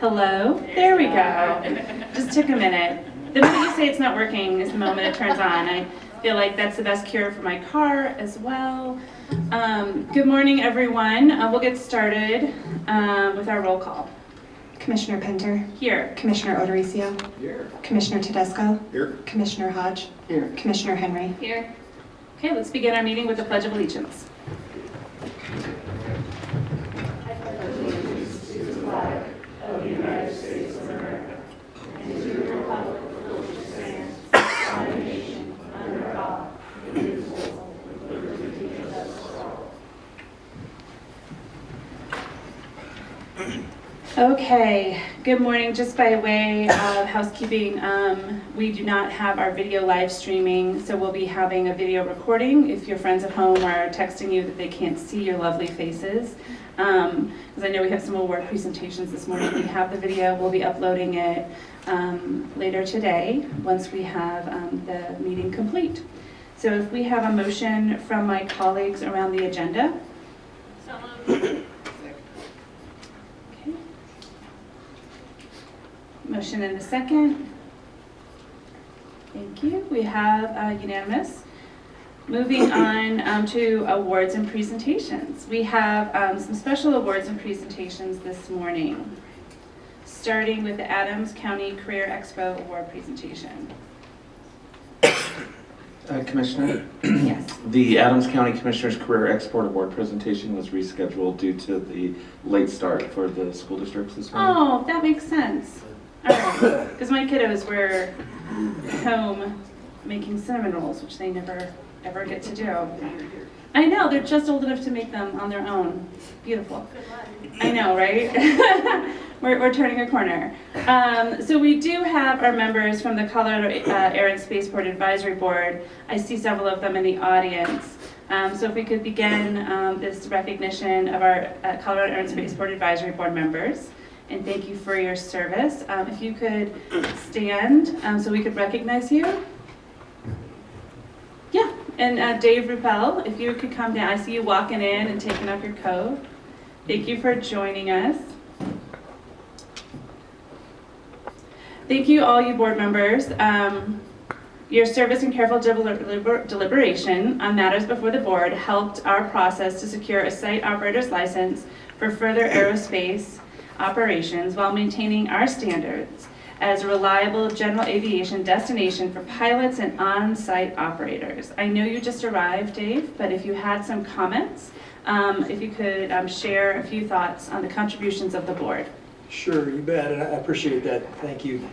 Hello? There we go. Just took a minute. The minute you say it's not working is the moment it turns on. I feel like that's the best cure for my car as well. Good morning, everyone. We'll get started with our roll call. Commissioner Pinter. Here. Commissioner Odorizio. Here. Commissioner Tedesco. Here. Commissioner Hodge. Here. Commissioner Henry. Here. Okay, let's begin our meeting with the Pledge of Allegiance. Okay, good morning. Just by way of housekeeping, we do not have our video live streaming, so we'll be having a video recording if your friends at home are texting you that they can't see your lovely faces. Because I know we have some award presentations this morning. We have the video. We'll be uploading it later today once we have the meeting complete. So if we have a motion from my colleagues around the agenda. So moved. Motion and a second. Thank you. We have unanimous. Moving on to awards and presentations. We have some special awards and presentations this morning, starting with the Adams County Career Expo Award presentation. Commissioner? Yes. The Adams County Commissioners Career Export Award presentation was rescheduled due to the late start for the school districts this morning. Oh, that makes sense. All right, because my kiddos were home making cinnamon rolls, which they never ever get to do. I know, they're just old enough to make them on their own. Beautiful. I know, right? we're turning a corner. So we do have our members from the Colorado Air and Spaceport Advisory Board. I see several of them in the audience. So if we could begin this recognition of our Colorado Air and Spaceport Advisory Board members. And thank you for your service. If you could stand so we could recognize you. Yeah, and Dave Ruppel, if you could come down. I see you walking in and taking off your coat. Thank you for joining us. Thank you, all you board members. Your service and careful deliberation on matters before the board helped our process to secure a site operator's license for further aerospace operations while maintaining our standards as a reliable general aviation destination for pilots and on-site operators. I know you just arrived, Dave, but if you had some comments, if you could share a few thoughts on the contributions of the board. Sure, you bet, and I appreciate that. Thank you.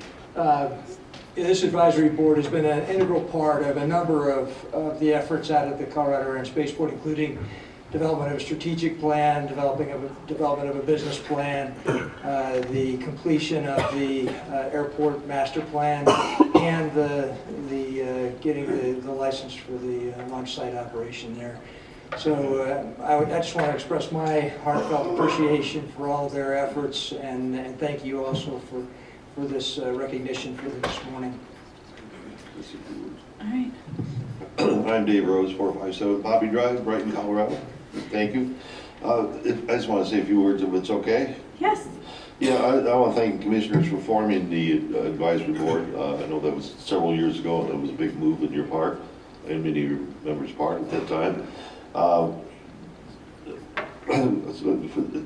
This advisory board has been an integral part of a number of the efforts out of the Colorado Air and Spaceport, including development of a strategic plan, development of a business plan, the completion of the airport master plan, and the getting the license for the launch site operation there. So I just want to express my heartfelt appreciation for all of their efforts, and thank you also for this recognition for them this morning. All right. I'm Dave Rose, 457 Poppy Drive, Brighton, Colorado. Thank you. I just want to say a few words if it's okay. Yes. Yeah, I want to thank the commissioners for forming the advisory board. I know that was several years ago, and it was a big move on your part and many of your members' part at that time.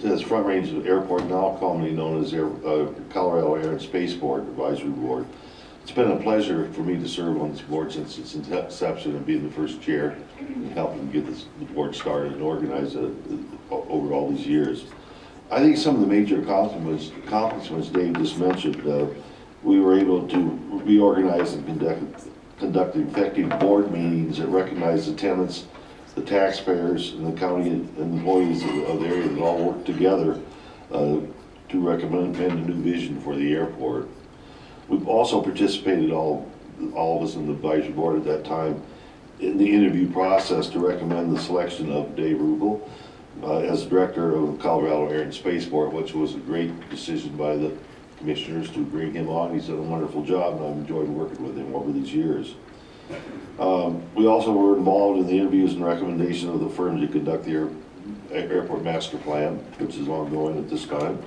As Front Range Airport, now commonly known as Colorado Air and Spaceport Advisory Board. It's been a pleasure for me to serve on this board since its inception and being the first chair and helping get the board started and organized over all these years. I think some of the major accomplishments Dave just mentioned, we were able to reorganize and conduct effective board meetings that recognize the tenants, the taxpayers, and the county and employees of the area that all work together to recommend a new vision for the airport. We've also participated, all of us in the advisory board at that time, in the interview process to recommend the selection of Dave Ruppel as director of Colorado Air and Spaceport, which was a great decision by the commissioners to bring him on. He's done a wonderful job, and I've enjoyed working with him over these years. We also were involved in the interviews and recommendation of the firm to conduct the airport master plan, which is ongoing at this time.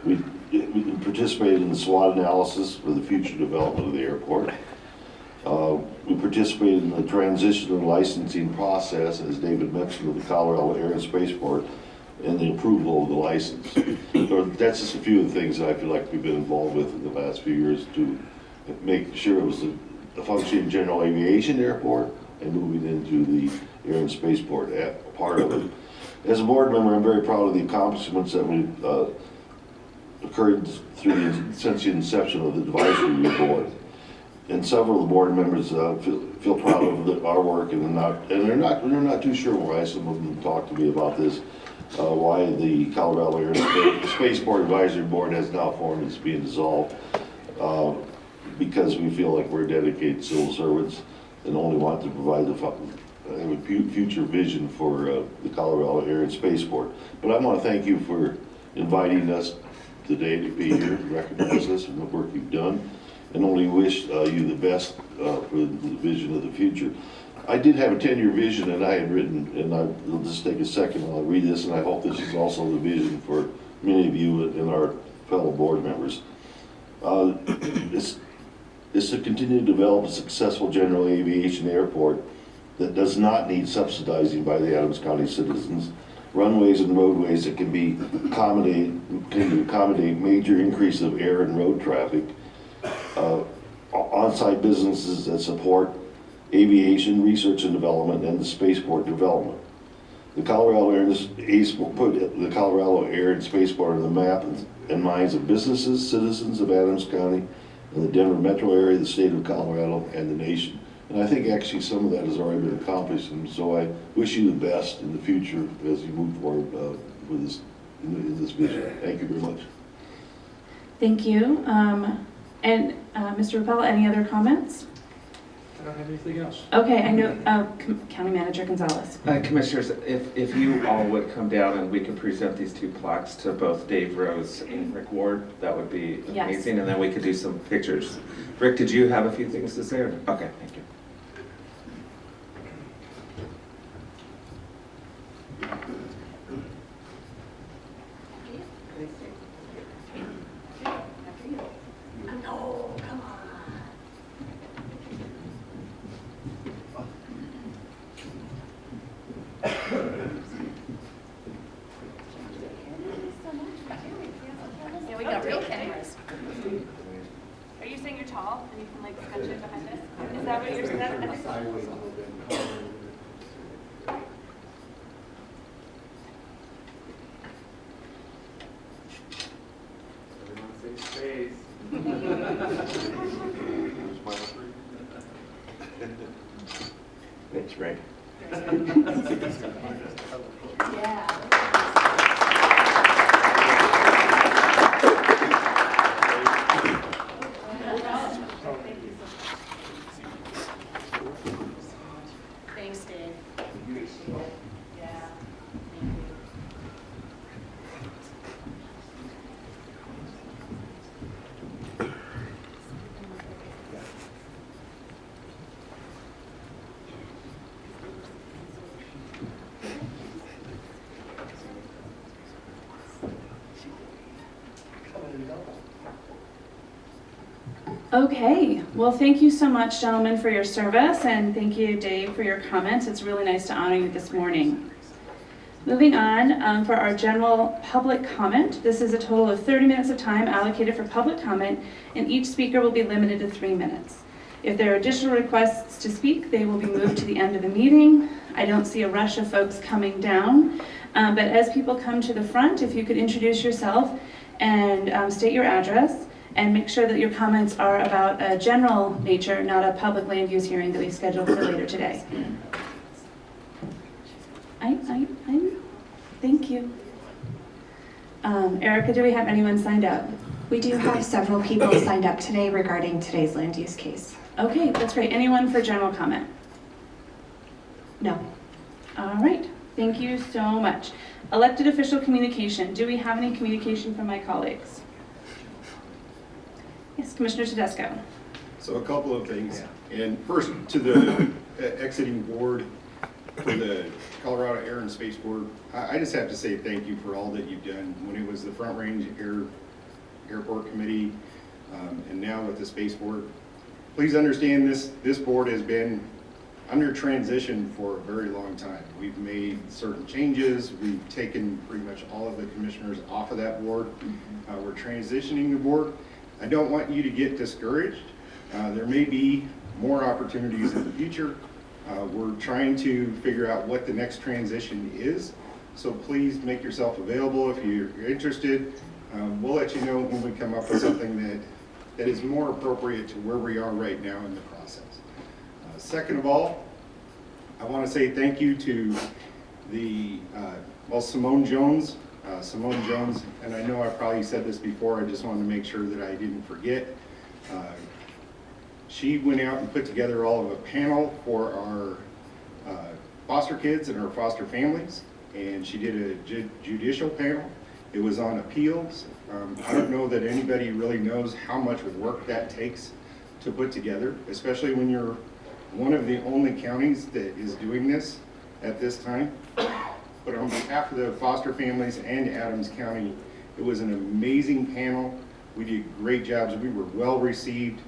We We participated in the SWOT analysis for the future development of the airport. We participated in the transition and licensing process, as David mentioned, of the Colorado Air and Spaceport, and the approval of the license. So that's just a few of the things that I feel like we've been involved with in the last few years to make sure it was a functioning general aviation airport and moving into the air and spaceport part of it. As a board member, I'm very proud of the accomplishments that we've occurred since the inception of the advisory board. And several of the board members feel proud of our work, and they're not too sure why. Some of them talk to me about this, why the Colorado Air and Spaceport Advisory Board has now formed. It's being dissolved because we feel like we're dedicated civil servants and only want to provide a future vision for the Colorado Air and Spaceport. But I want to thank you for inviting us today to be here, to recognize us and the work you've done, and only wish you the best for the vision of the future. I did have a 10-year vision that I had written, and I'll just take a second while I read this, and I hope this is also the vision for many of you and our fellow board members. It's to continue to develop a successful general aviation airport that does not need subsidizing by the Adams County citizens, runways and roadways that can accommodate major increase of air and road traffic, on-site businesses that support aviation research and development, and the spaceport development. The Colorado Air put the Colorado Air and Spaceport on the map and minds of businesses, citizens of Adams County, and the Denver metro area, the state of Colorado, and the nation. And I think actually some of that has already been accomplished, and so I wish you the best in the future as you move forward with this, in this vision. Thank you very much. Thank you. Mr. Rappel, any other comments? I don't have anything else. Okay, I know, County Manager Gonzalez. Commissioners, if you all would come down and we could present these two plaques to both Dave Rose and Rick Ward, that would be Yes. amazing, and then we could do some pictures. Rick, did you have a few things to say? Okay, thank you. Yeah, we got real cameras. Are you saying you're tall and you can like scratch it behind us? Is that what you're saying? Thanks, Ray. Yeah. Thanks, Dave. Appreciate it. Yeah. Thank you. Okay, well, thank you so much, gentlemen, for your service, and thank you, Dave, for your comments. It's really nice to honor you this morning. Moving on, for our general public comment, this is a total of 30 minutes of time allocated for public comment, and each speaker will be limited to 3 minutes. If there are additional requests to speak, they will be moved to the end of the meeting. I don't see a rush of folks coming down, but as people come to the front, if you could introduce yourself and state your address, and make sure that your comments are about a general nature, not a public land use hearing that we've scheduled for later today. Thank you. Erica, do we have anyone signed up? We do have several people signed up today regarding today's land use case. Okay, that's great. Anyone for general comment? No. All right, thank you so much. Elected official communication. Do we have any communication from my colleagues? Yes, Commissioner Tedesco. So a couple of things. And first, to the exiting board for the Colorado Air and Space Board, I just have to say thank you for all that you've done. When it was the Front Range Air Airport Committee, and now with the Space Board. Please understand this board has been under transition for a very long time. We've made certain changes. We've taken pretty much all of the commissioners off of that board. We're transitioning the board. I don't want you to get discouraged. There may be more opportunities in the future. We're trying to figure out what the next transition is. So please make yourself available if you're interested. We'll let you know when we come up with something that is more appropriate to where we are right now in the process. Second of all, I want to say thank you to Simone Jones. And I know I probably said this before, I just wanted to make sure that I didn't forget. She went out and put together all of a panel for our foster kids and our foster families, and she did a judicial panel. It was on appeals. I don't know that anybody really knows how much work that takes to put together, especially when you're one of the only counties that is doing this at this time. But on behalf of the foster families and Adams County, it was an amazing panel. We did great jobs. We were well received.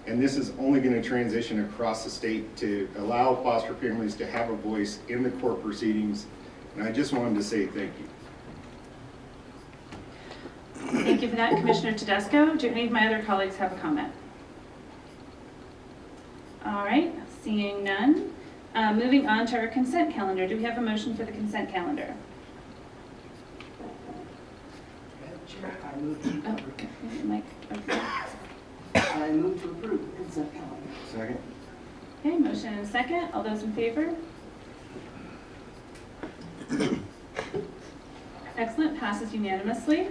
And this is only going to transition across the state to allow foster families to have a voice in the court proceedings. And I just wanted to say thank you. Thank you for that, Commissioner Tedesco. Do any of my other colleagues have a comment? All right, seeing none. Moving on to our consent calendar. Do we have a motion for the consent calendar? Madam Chair, I move to Oh, approve. okay. Mike, okay. I move to approve the consent calendar. Second. Okay, motion and a second. All those in favor? Excellent, passes unanimously.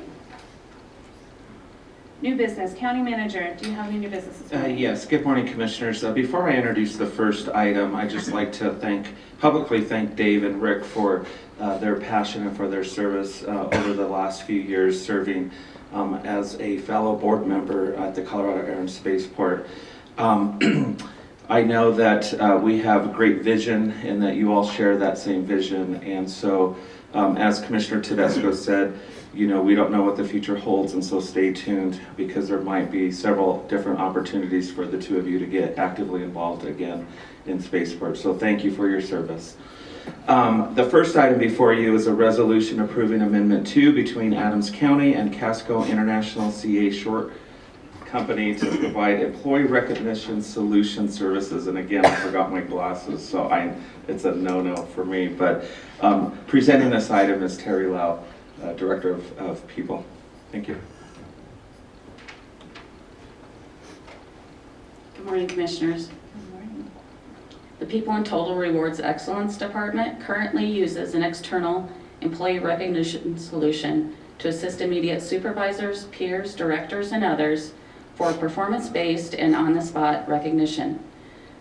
New business, County Manager, do you have any new business this morning? Yes, good morning, Commissioners. Before I introduce the first item, I'd just like to publicly thank Dave and Rick for their passion and for their service over the last few years serving as a fellow board member at the Colorado Air and Spaceport. I know that we have great vision and that you all share that same vision, and so as Commissioner Tedesco said, you know, we don't know what the future holds, and so stay tuned because there might be several different opportunities for the two of you to get actively involved again in Spaceport. So thank you for your service. The first item before you is a resolution approving Amendment 2 between Adams County and Casco International CA Short Company to provide employee recognition solution services. And again, I forgot my glasses, so it's a no-no for me. But presenting this item is Terry Lau, Director of People. Thank you. Good morning, Commissioners. Good morning. The People and Total Rewards Excellence Department currently uses an external employee recognition solution to assist immediate supervisors, peers, directors, and others for performance-based and on-the-spot recognition.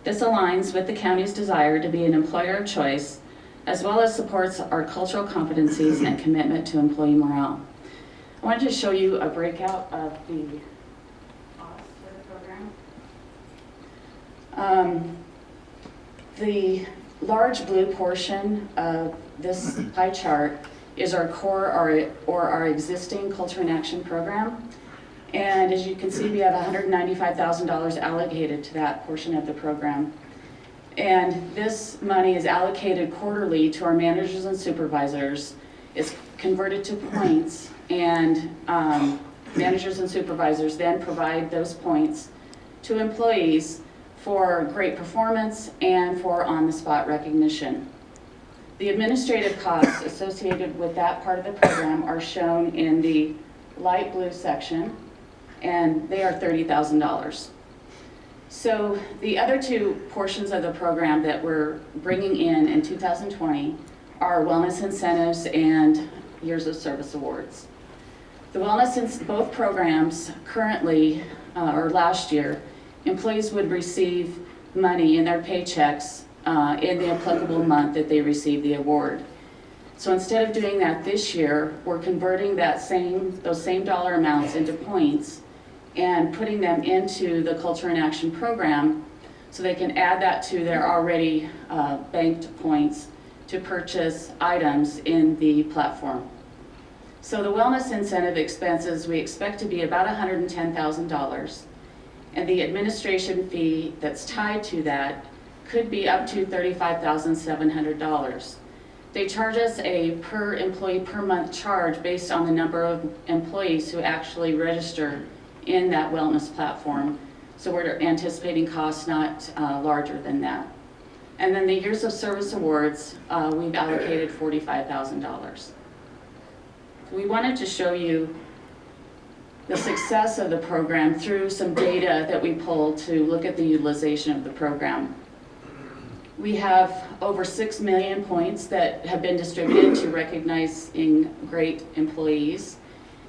This aligns with the county's desire to be an employer of choice, as well as supports our cultural competencies and commitment to employee morale. I wanted to show you a breakout of the costs for the program. The large blue portion of this pie chart is our core or our existing Culture in Action program. And as you can see, we have $195,000 allocated to that portion of the program. And this money is allocated quarterly to our managers and supervisors. It's converted to points, and managers and supervisors then provide those points to employees for great performance and for on-the-spot recognition. The administrative costs associated with that part of the program are shown in the light blue section, and they are $30,000. So the other two portions of the program that we're bringing in 2020 are wellness incentives and years of service awards. The wellness in both programs currently, or last year, employees would receive money in their paychecks in the applicable month that they receive the award. So instead of doing that this year, we're converting those same dollar amounts into points and putting them into the Culture in Action program so they can add that to their already banked points to purchase items in the platform. So the wellness incentive expenses, we expect to be about $110,000. And the administration fee that's tied to that could be up to $35,700. They charge us a per employee per month charge based on the number of employees who actually register in that wellness platform. So we're anticipating costs not larger than that. And then the years of service awards, we've allocated $45,000. We wanted to show you the success of the program through some data that we pulled to look at the utilization of the program. We have over 6 million points that have been distributed to recognizing great employees.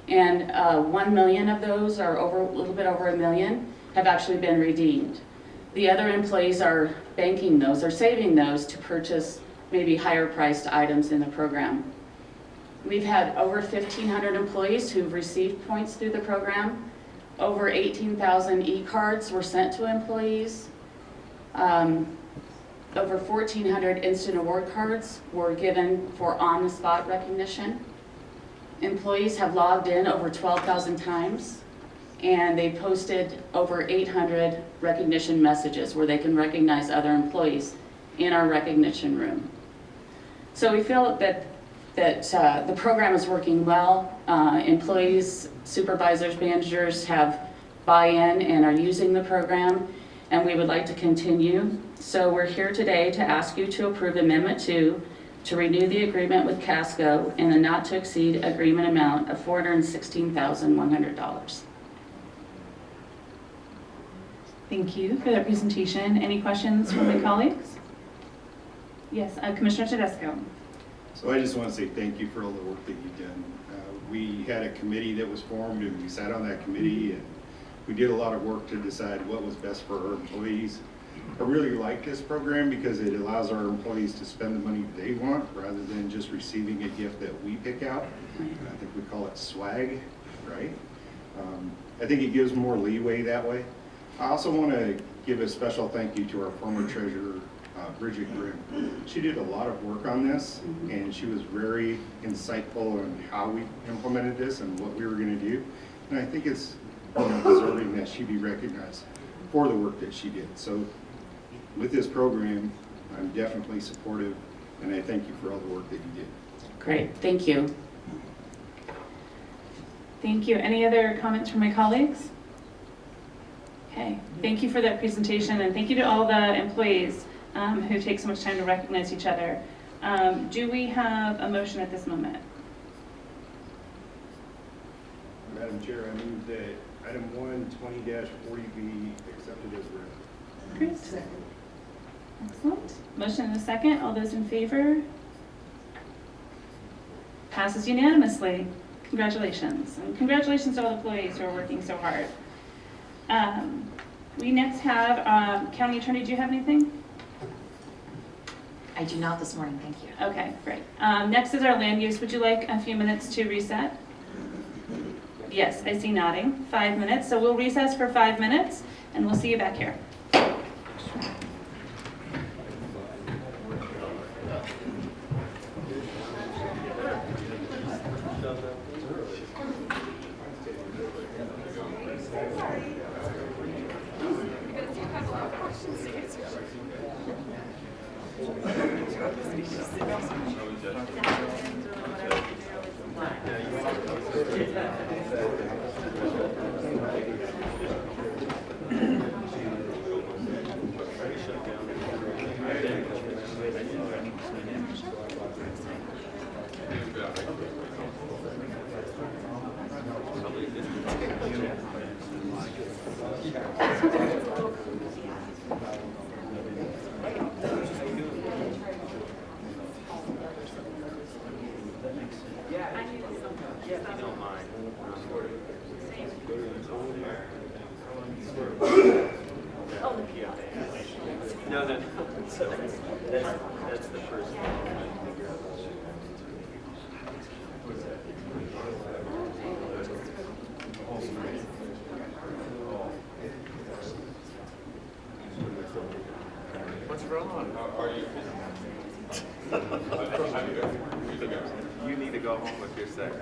And 1 million of those, or a little bit over 1 million, have actually been redeemed. The other employees are banking those or saving those to purchase maybe higher priced items in the program. We've had over 1,500 employees who've received points through the program. Over 18,000 e-cards were sent to employees. Over 1,400 instant award cards were given for on-the-spot recognition. Employees have logged in over 12,000 times, and they posted over 800 recognition messages where they can recognize other employees in our recognition room. So we feel that the program is working well. Employees, supervisors, managers have buy-in and are using the program, and we would like to continue. So we're here today to ask you to approve Amendment 2 to renew the agreement with Casco in the not-to-exceed agreement amount of $416,100. Thank you for that presentation. Any questions from my colleagues? Yes, Commissioner Tedesco. So I just want to say thank you for all the work that you've done. We had a committee that was formed, and we sat on that committee, and we did a lot of work to decide what was best for our employees. I really like this program because it allows our employees to spend the money they want rather than just receiving a gift that we pick out. I think we call it swag, right? I think it gives more leeway that way. I also want to give a special thank you to our former treasurer, Bridget Grimm. She did a lot of work on this, and she was very insightful on how we implemented this and what we were going to do. And I think it's deserving that she be recognized for the work that she did. So with this program, I'm definitely supportive, and I thank you for all the work that you did. Great, thank you. Thank you. Any other comments from my colleagues? Okay, thank you for that presentation, and thank you to all the employees who take so much time to recognize each other. Do we have a motion at this moment? Madam Chair, I move that item 1, 20-40 be accepted as read. Great. Excellent. Motion and a second. All those in favor? Passes unanimously. Congratulations. And congratulations to all the employees who are working so hard. We next have, County Attorney, do you have anything? I do not this morning, thank you. Okay, great. Next is our land use. Would you like a few minutes to reset? Yes, I see nodding. 5 minutes. So we'll recess for 5 minutes, and we'll see you back here. No, so that's the first. What's wrong? Are you? You need to go home with your second.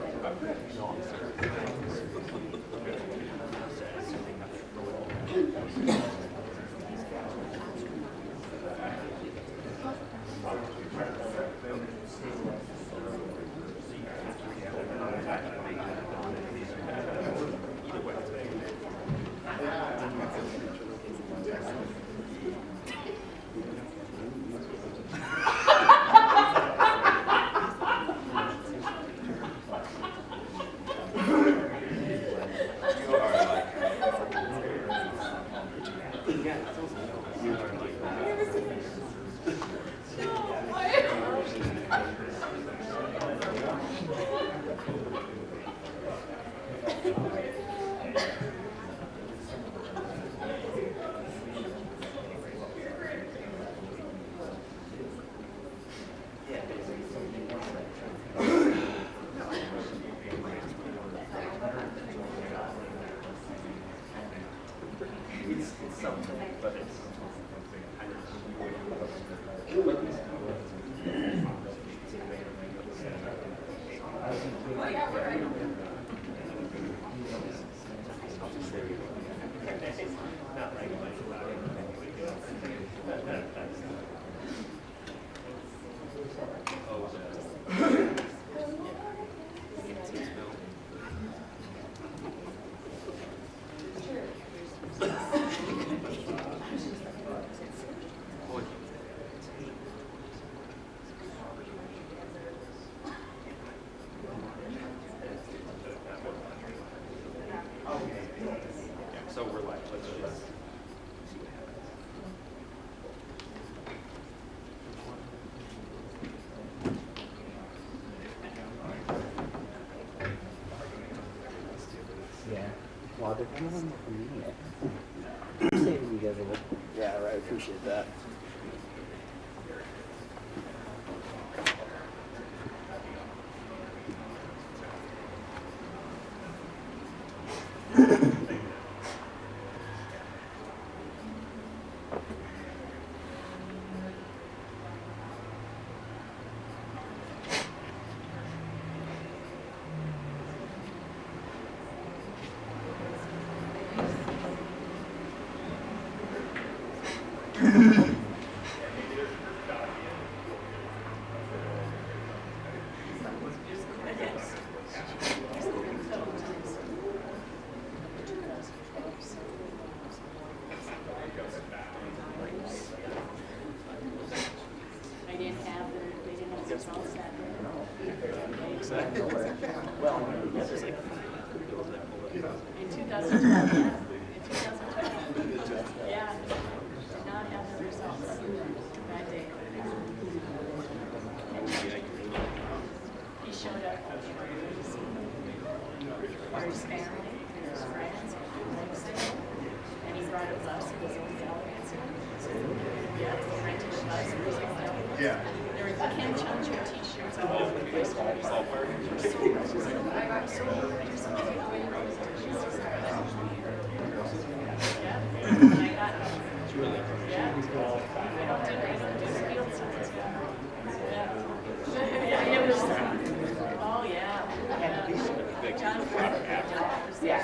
It's something, but it's so we're like, let's just see what happens. Yeah. Well, they're kind of on for me. Saving you guys a little. Yeah, right. I appreciate that. Well, this is like, In 2012, yeah. In 2012. Yeah. Did not have the results that day. He showed up for his family, his friends, and he brought a bus with his own salary. Yeah, rented a bus for his own salary. Yeah. There were Ken Challenger t-shirts all over the place.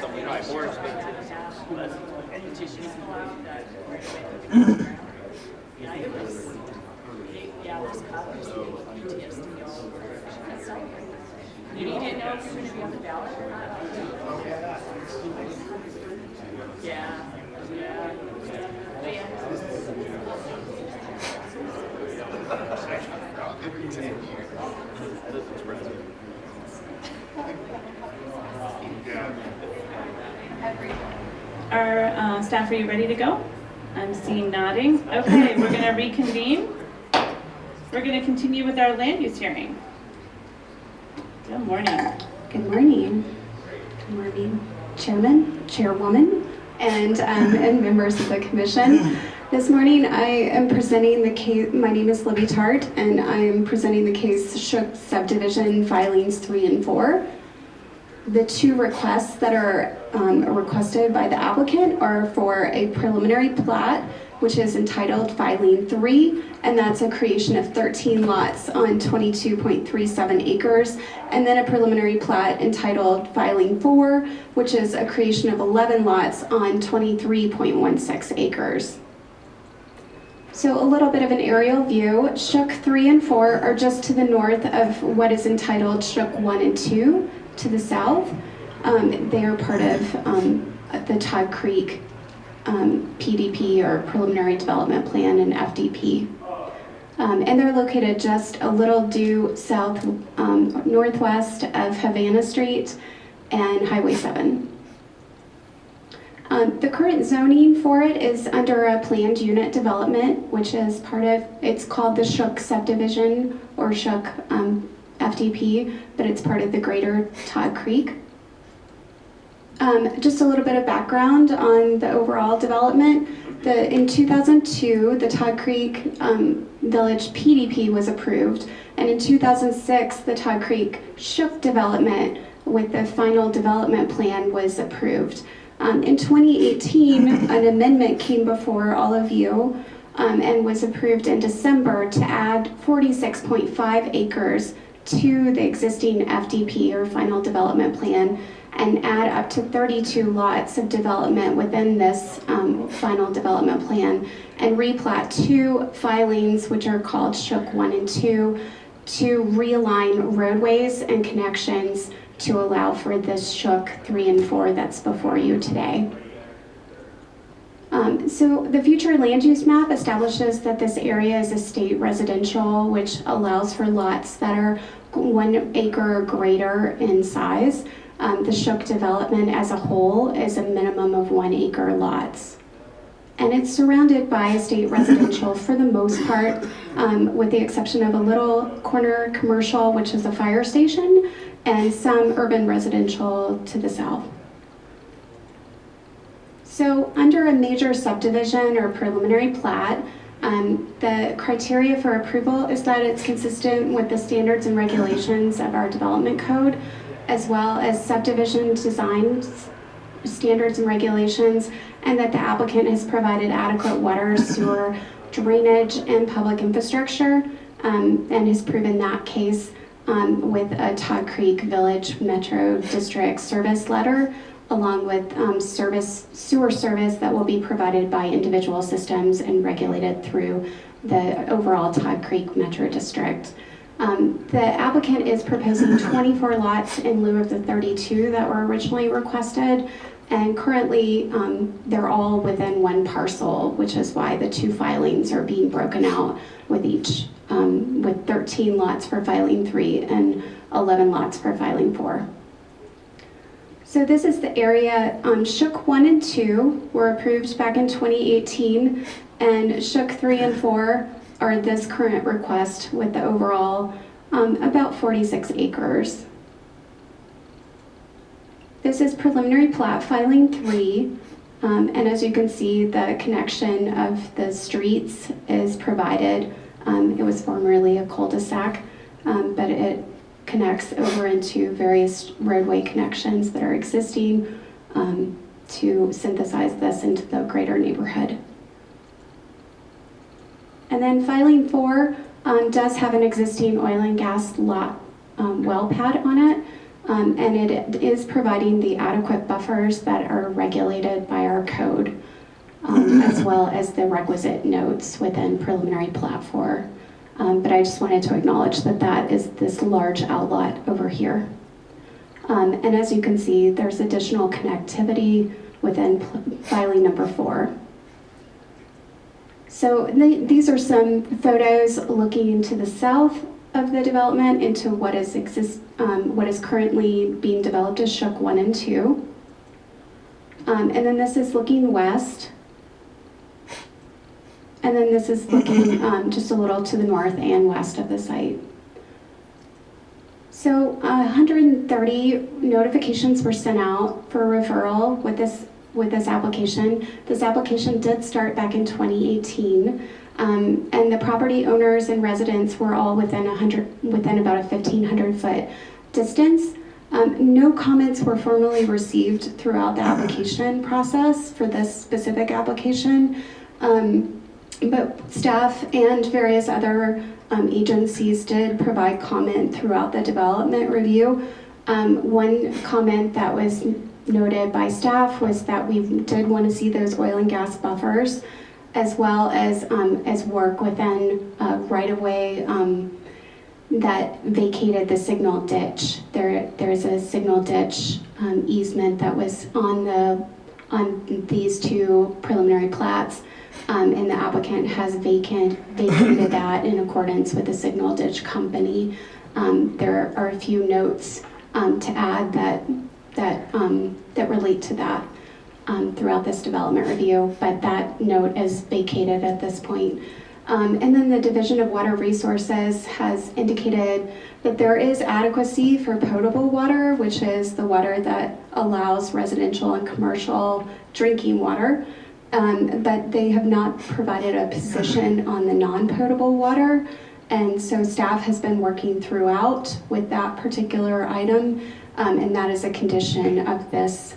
something probably more expensive. Yeah, it was, yeah, there's copies of PTSD all over. That's celebrated. And you didn't know if you were going to be on the ballot or not? Yeah, yeah. But yeah. Our staff, are you ready to go? I'm seeing nodding. Okay, we're going to reconvene. We're going to continue with our land use hearing. Good morning. Good morning. Good morning, Chairman, Chairwoman, and members of the commission. This morning I am presenting the case, my name is Libby Tart, and I am presenting the case Shook Subdivision Filings 3 and 4. The two requests that are requested by the applicant are for a preliminary plat which is entitled Filing 3, and that's a creation of 13 lots on 22.37 acres, and then a preliminary plat entitled Filing 4, which is a creation of 11 lots on 23.16 acres. So a little bit of an aerial view. Shook 3 and 4 are just to the north of what is entitled Shook 1 and 2 to the south. They are part of the Todd Creek PDP, or Preliminary Development Plan, and FDP. And they're located just a little due south northwest of Havana Street and Highway 7. The current zoning for it is under a planned unit development, which is part of, it's called the Shook subdivision, or Shook FDP, but it's part of the greater Todd Creek. Just a little bit of background on the overall development. In 2002, the Todd Creek Village PDP was approved, and in 2006, the Todd Creek Shook development with the final development plan was approved. In 2018, an amendment came before all of you and was approved in December to add 46.5 acres to the existing FDP, or final development plan, and add up to 32 lots of development within this final development plan, and replat 2 filings, which are called Shook 1 and 2, to realign roadways and connections to allow for this Shook 3 and 4 that's before you today. So the future land use map establishes that this area is a state residential, which allows for lots that are 1 acre or greater in size. The Shook development as a whole is a minimum of 1 acre lots. And it's surrounded by state residential for the most part, with the exception of a little corner commercial, which is a fire station, and some urban residential to the south. So under a major subdivision or preliminary plat, the criteria for approval is that it's consistent with the standards and regulations of our development code, as well as subdivision design standards and regulations, and that the applicant has provided adequate water, sewer, drainage, and public infrastructure, and has proven that case with a Todd Creek Village Metro District service letter, along with sewer service that will be provided by individual systems and regulated through the overall Todd Creek Metro District. The applicant is proposing 24 lots in lieu of the 32 that were originally requested, and currently they're all within 1 parcel, which is why the 2 filings are being broken out with each, with 13 lots for filing 3 and 11 lots for filing 4. So this is the area. Shook 1 and 2 were approved back in 2018, and Shook 3 and 4 are this current request with the overall about 46 acres. This is preliminary plat filing 3, and as you can see, the connection of the streets is provided. It was formerly a cul-de-sac, but it connects over into various roadway connections that are existing to synthesize this into the greater neighborhood. And then filing 4 does have an existing oil and gas lot well pad on it, and it is providing the adequate buffers that are regulated by our code, as well as the requisite notes within preliminary plat 4. But I just wanted to acknowledge that that is this large outlot over here. And as you can see, there's additional connectivity within filing number 4. So these are some photos looking to the south of the development into what is currently being developed as Shook 1 and 2. And then this is looking west. And then this is looking just a little to the north and west of the site. So 130 notifications were sent out for referral with this application. This application did start back in 2018, and the property owners and residents were all within about a 1,500 foot distance. No comments were formally received throughout the application process for this specific application. But staff and various other agencies did provide comment throughout the development review. One comment that was noted by staff was that we did want to see those oil and gas buffers, as well as work within right-of-way that vacated the signal ditch. There's a signal ditch easement that was on these two preliminary plats, and the applicant has vacated that in accordance with the signal ditch company. There are a few notes to add that relate to that throughout this development review, but that note is vacated at this point. And then the Division of Water Resources has indicated that there is adequacy for potable water, which is the water that allows residential and commercial drinking water, but they have not provided a position on the non-potable water. And so staff has been working throughout with that particular item, and that is a condition of this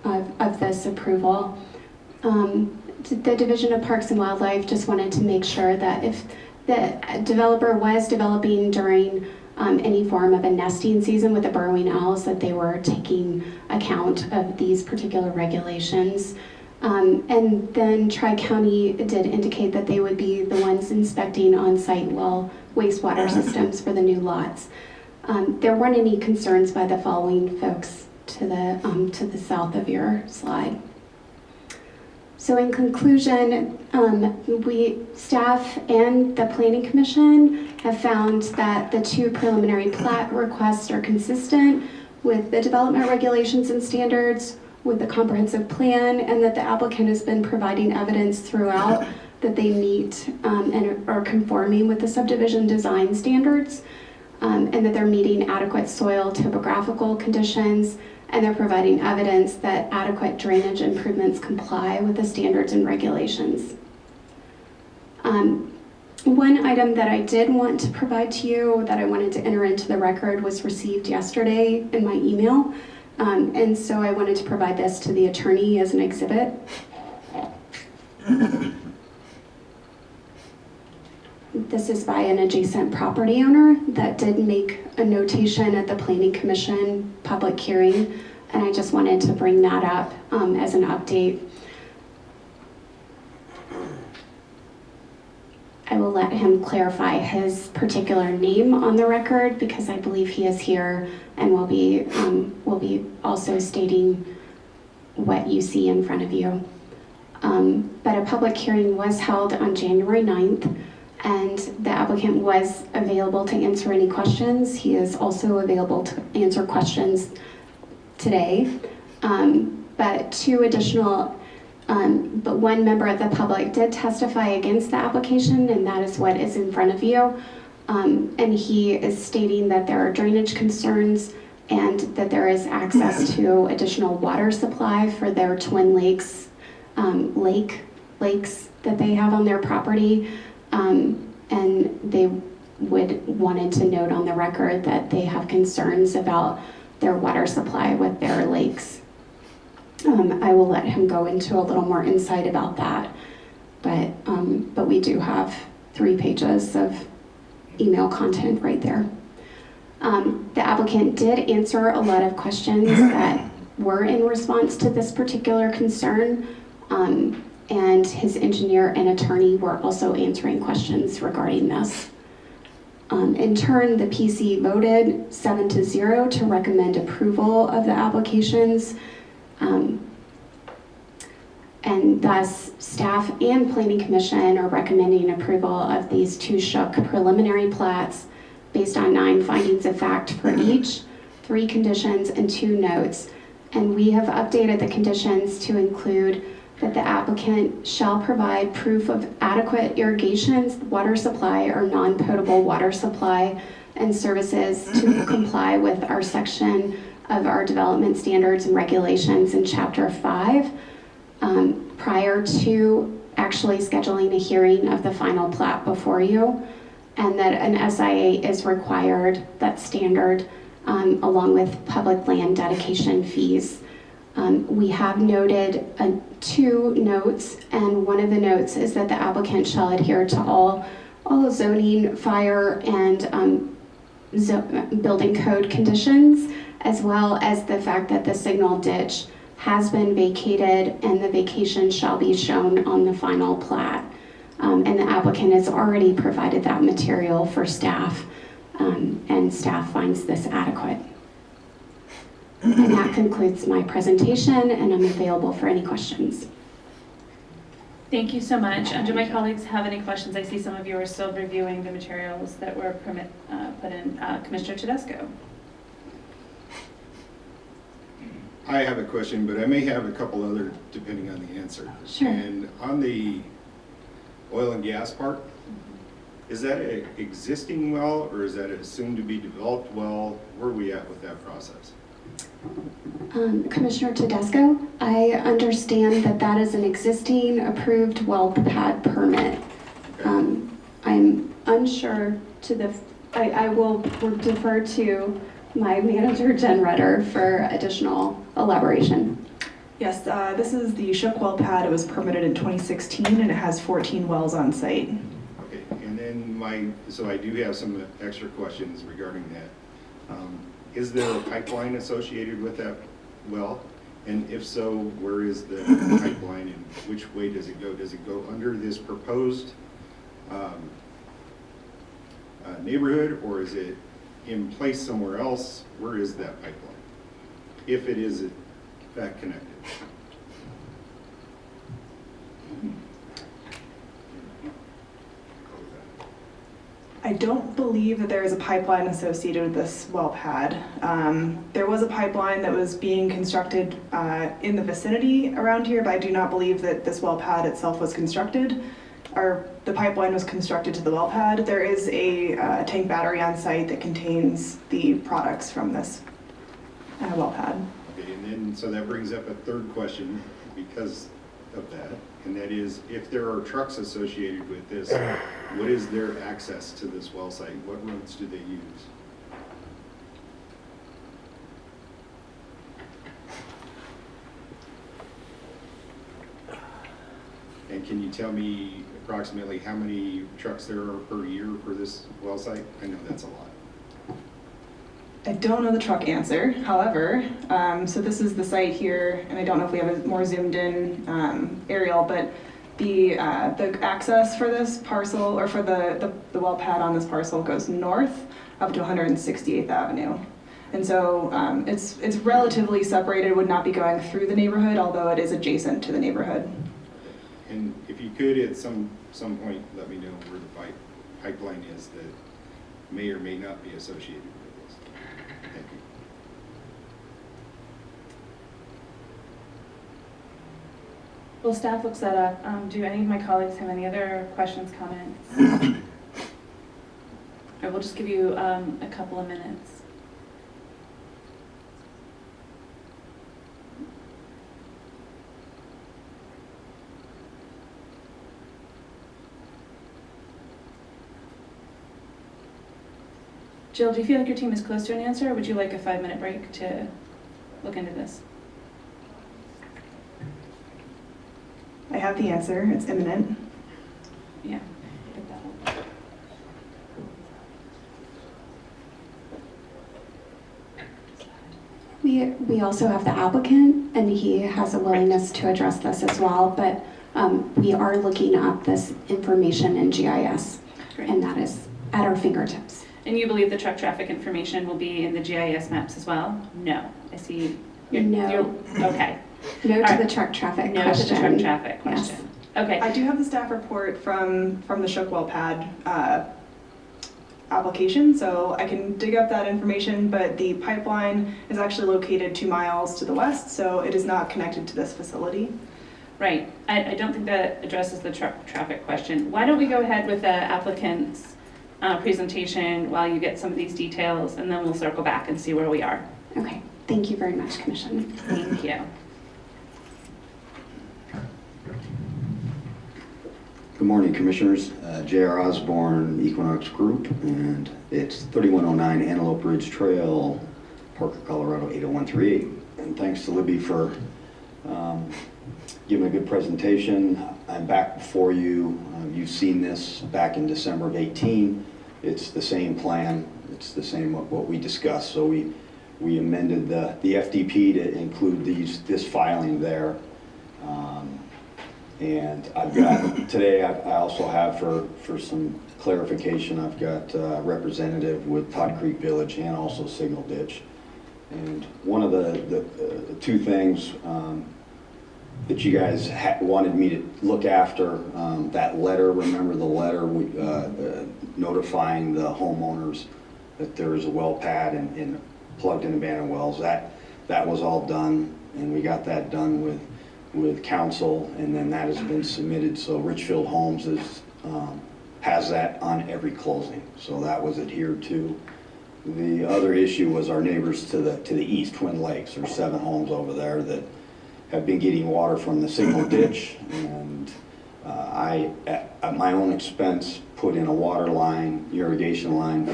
approval. The Division of Parks and Wildlife just wanted to make sure that if the developer was developing during any form of a nesting season with the burrowing owls, that they were taking account of these particular regulations. And then Tri-County did indicate that they would be the ones inspecting on-site well wastewater systems for the new lots. There weren't any concerns by the following folks to the south of your slide. So in conclusion, staff and the Planning Commission have found that the two preliminary plat requests are consistent with the development regulations and standards, with the comprehensive plan, and that the applicant has been providing evidence throughout that they meet and are conforming with the subdivision design standards, and that they're meeting adequate soil topographical conditions, and they're providing evidence that adequate drainage improvements comply with the standards and regulations. One item that I did want to provide to you that I wanted to enter into the record was received yesterday in my email. And so I wanted to provide this to the attorney as an exhibit. This is by an adjacent property owner that did make a notation at the Planning Commission public hearing, and I just wanted to bring that up as an update. I will let him clarify his particular name on the record because I believe he is here and will be also stating what you see in front of you. But a public hearing was held on January 9th, and the applicant was available to answer any questions. He is also available to answer questions today. But one member of the public did testify against the application, and that is what is in front of you. And he is stating that there are drainage concerns and that there is access to additional water supply for their Twin Lakes lakes that they have on their property. And they wanted to note on the record that they have concerns about their water supply with their lakes. I will let him go into a little more insight about that, but we do have 3 pages of email content right there. The applicant did answer a lot of questions that were in response to this particular concern, and his engineer and attorney were also answering questions regarding this. In turn, the PC voted 7-0 to recommend approval of the applications. And thus, staff and Planning Commission are recommending approval of these 2 Shook preliminary plats based on 9 findings of fact for each, 3 conditions, and 2 notes. And we have updated the conditions to include that the applicant shall provide proof of adequate irrigation, water supply, or non-potable water supply and services to comply with our section of our development standards and regulations in Chapter 5 prior to actually scheduling a hearing of the final plat before you, and that an SIA is required, that's standard, along with public land dedication fees. We have noted 2 notes, and one of the notes is that the applicant shall adhere to all zoning, fire, and building code conditions, as well as the fact that the signal ditch has been vacated and the vacation shall be shown on the final plat. And the applicant has already provided that material for staff, and staff finds this adequate. And that concludes my presentation, and I'm available for any questions. Thank you so much. Do my colleagues have any questions? I see some of you are still reviewing the materials that were put in. Commissioner Tedesco. I have a question, but I may have a couple other depending on the answer. Sure. And on the oil and gas part, is that an existing well or is that a soon-to-be developed well? Where are we at with that process? Commissioner Tedesco, I understand that that is an existing approved well pad permit. Okay. I'm unsure I will defer to my manager, Jen Rutter, for additional elaboration. Yes, this is the Shook well pad. It was permitted in 2016 and it has 14 wells on site. Okay, and then so I do have some extra questions regarding that. Is there a pipeline associated with that well? And if so, where is the pipeline and which way does it go? Does it go under this proposed neighborhood, or is it in place somewhere else? Where is that pipeline? If it is in fact connected. I don't believe that there is a pipeline associated with this well pad. There was a pipeline that was being constructed in the vicinity around here, but I do not believe that this well pad itself was constructed, or the pipeline was constructed to the well pad. There is a tank battery on site that contains the products from this well pad. Okay, and then, so that brings up a third question because of that, and that is, if there are trucks associated with this, what is their access to this well site? What roads do they use? And can you tell me approximately how many trucks there are per year for this well site? I know that's a lot. I don't know the truck answer, however, so this is the site here, and I don't know if we have a more zoomed in aerial, but the access for this parcel, or for the well pad on this parcel, goes north up to 168th Avenue. And so it's relatively separated, would not be going through the neighborhood, although it is adjacent to the neighborhood. And if you could, at some point, let me know where the pipeline is that may or may not be associated with this. Thank you. Well, staff looks that up. Do any of my colleagues have any other questions, comments? I will just give you a couple of minutes. Jill, do you feel like your team is close to an answer, or would you like a 5-minute break to look into this? I have the answer, it's imminent. Yeah. Pick that up. We also have the applicant, and he has a willingness to address this as well, but we are looking up this information in GIS, Great. and that is at our fingertips. And you believe the truck traffic information will be in the GIS maps as well? No. I see. No. Okay. No All to right. the truck traffic No question. to the truck traffic Yes. question. Okay. I do have the staff report from the Shook well pad application, so I can dig up that information, but the pipeline is actually located 2 miles to the west, so it is not connected to this facility. Right. I don't think that addresses the truck traffic question. Why don't we go ahead with the applicant's presentation while you get some of these details, and then we'll circle back and see where we are. Okay. Thank you very much, Commission. Thank you. Good morning, Commissioners. J.R. Osborne, Equinox Group, and it's 3109 Antelope Ridge Trail, Parker, Colorado 80138. and thanks to Libby for giving a good presentation. I'm back before you. You've seen this back in December of 18. It's the same plan. It's the same what we discussed. So we amended the FDP to include this filing there. And I've got, today I also have for some clarification, I've got a representative with Todd Creek Village and also Signal Ditch. And one of the two things that you guys wanted me to look after, that letter, remember the letter notifying the homeowners that there is a well pad and plugged in abandoned wells. That was all done, and we got that done with council, and then that has been submitted. So Richfield Homes has that on every closing, so that was adhered to. The other issue was our neighbors to the east, Twin Lakes. There's 7 homes over there that have been getting water from the Signal Ditch, and I, at my own expense, put in a water line, irrigation line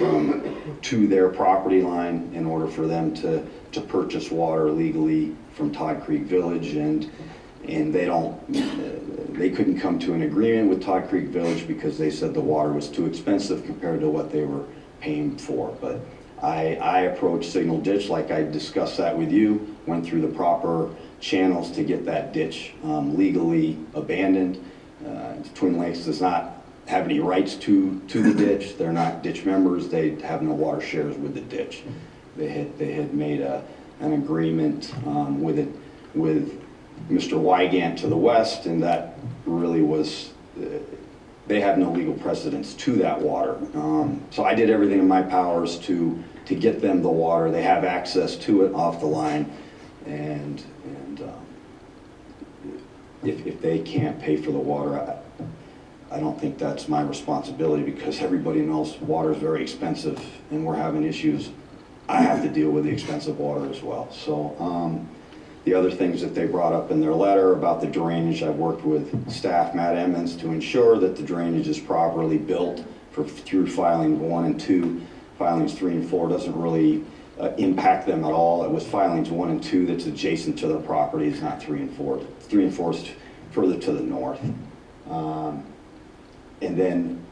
to their property line in order for them to purchase water legally from Todd Creek Village, and they couldn't come to an agreement with Todd Creek Village because they said the water was too expensive compared to what they were paying for. But I approached Signal Ditch like I discussed that with you, went through the proper channels to get that ditch legally abandoned. Twin Lakes does not have any rights to the ditch. They're not ditch members. They have no water shares with the ditch. They had made an agreement with Mr. Wygant to the west, and that really was, they have no legal precedence to that water. So I did everything in my powers to get them the water. They have access to it off the line, and if they can't pay for the water, I don't think that's my responsibility, because everybody knows water is very expensive, and we're having issues. I have to deal with the expensive water as well. So the other things that they brought up in their letter about the drainage, I've worked with staff, Matt Emmons, to ensure that the drainage is properly built through filing 1 and 2. Filings 3 and 4 doesn't really impact them at all. It was filings 1 and 2 that's adjacent to their properties, not 3 and 4. 3 and 4 is further to the north. And then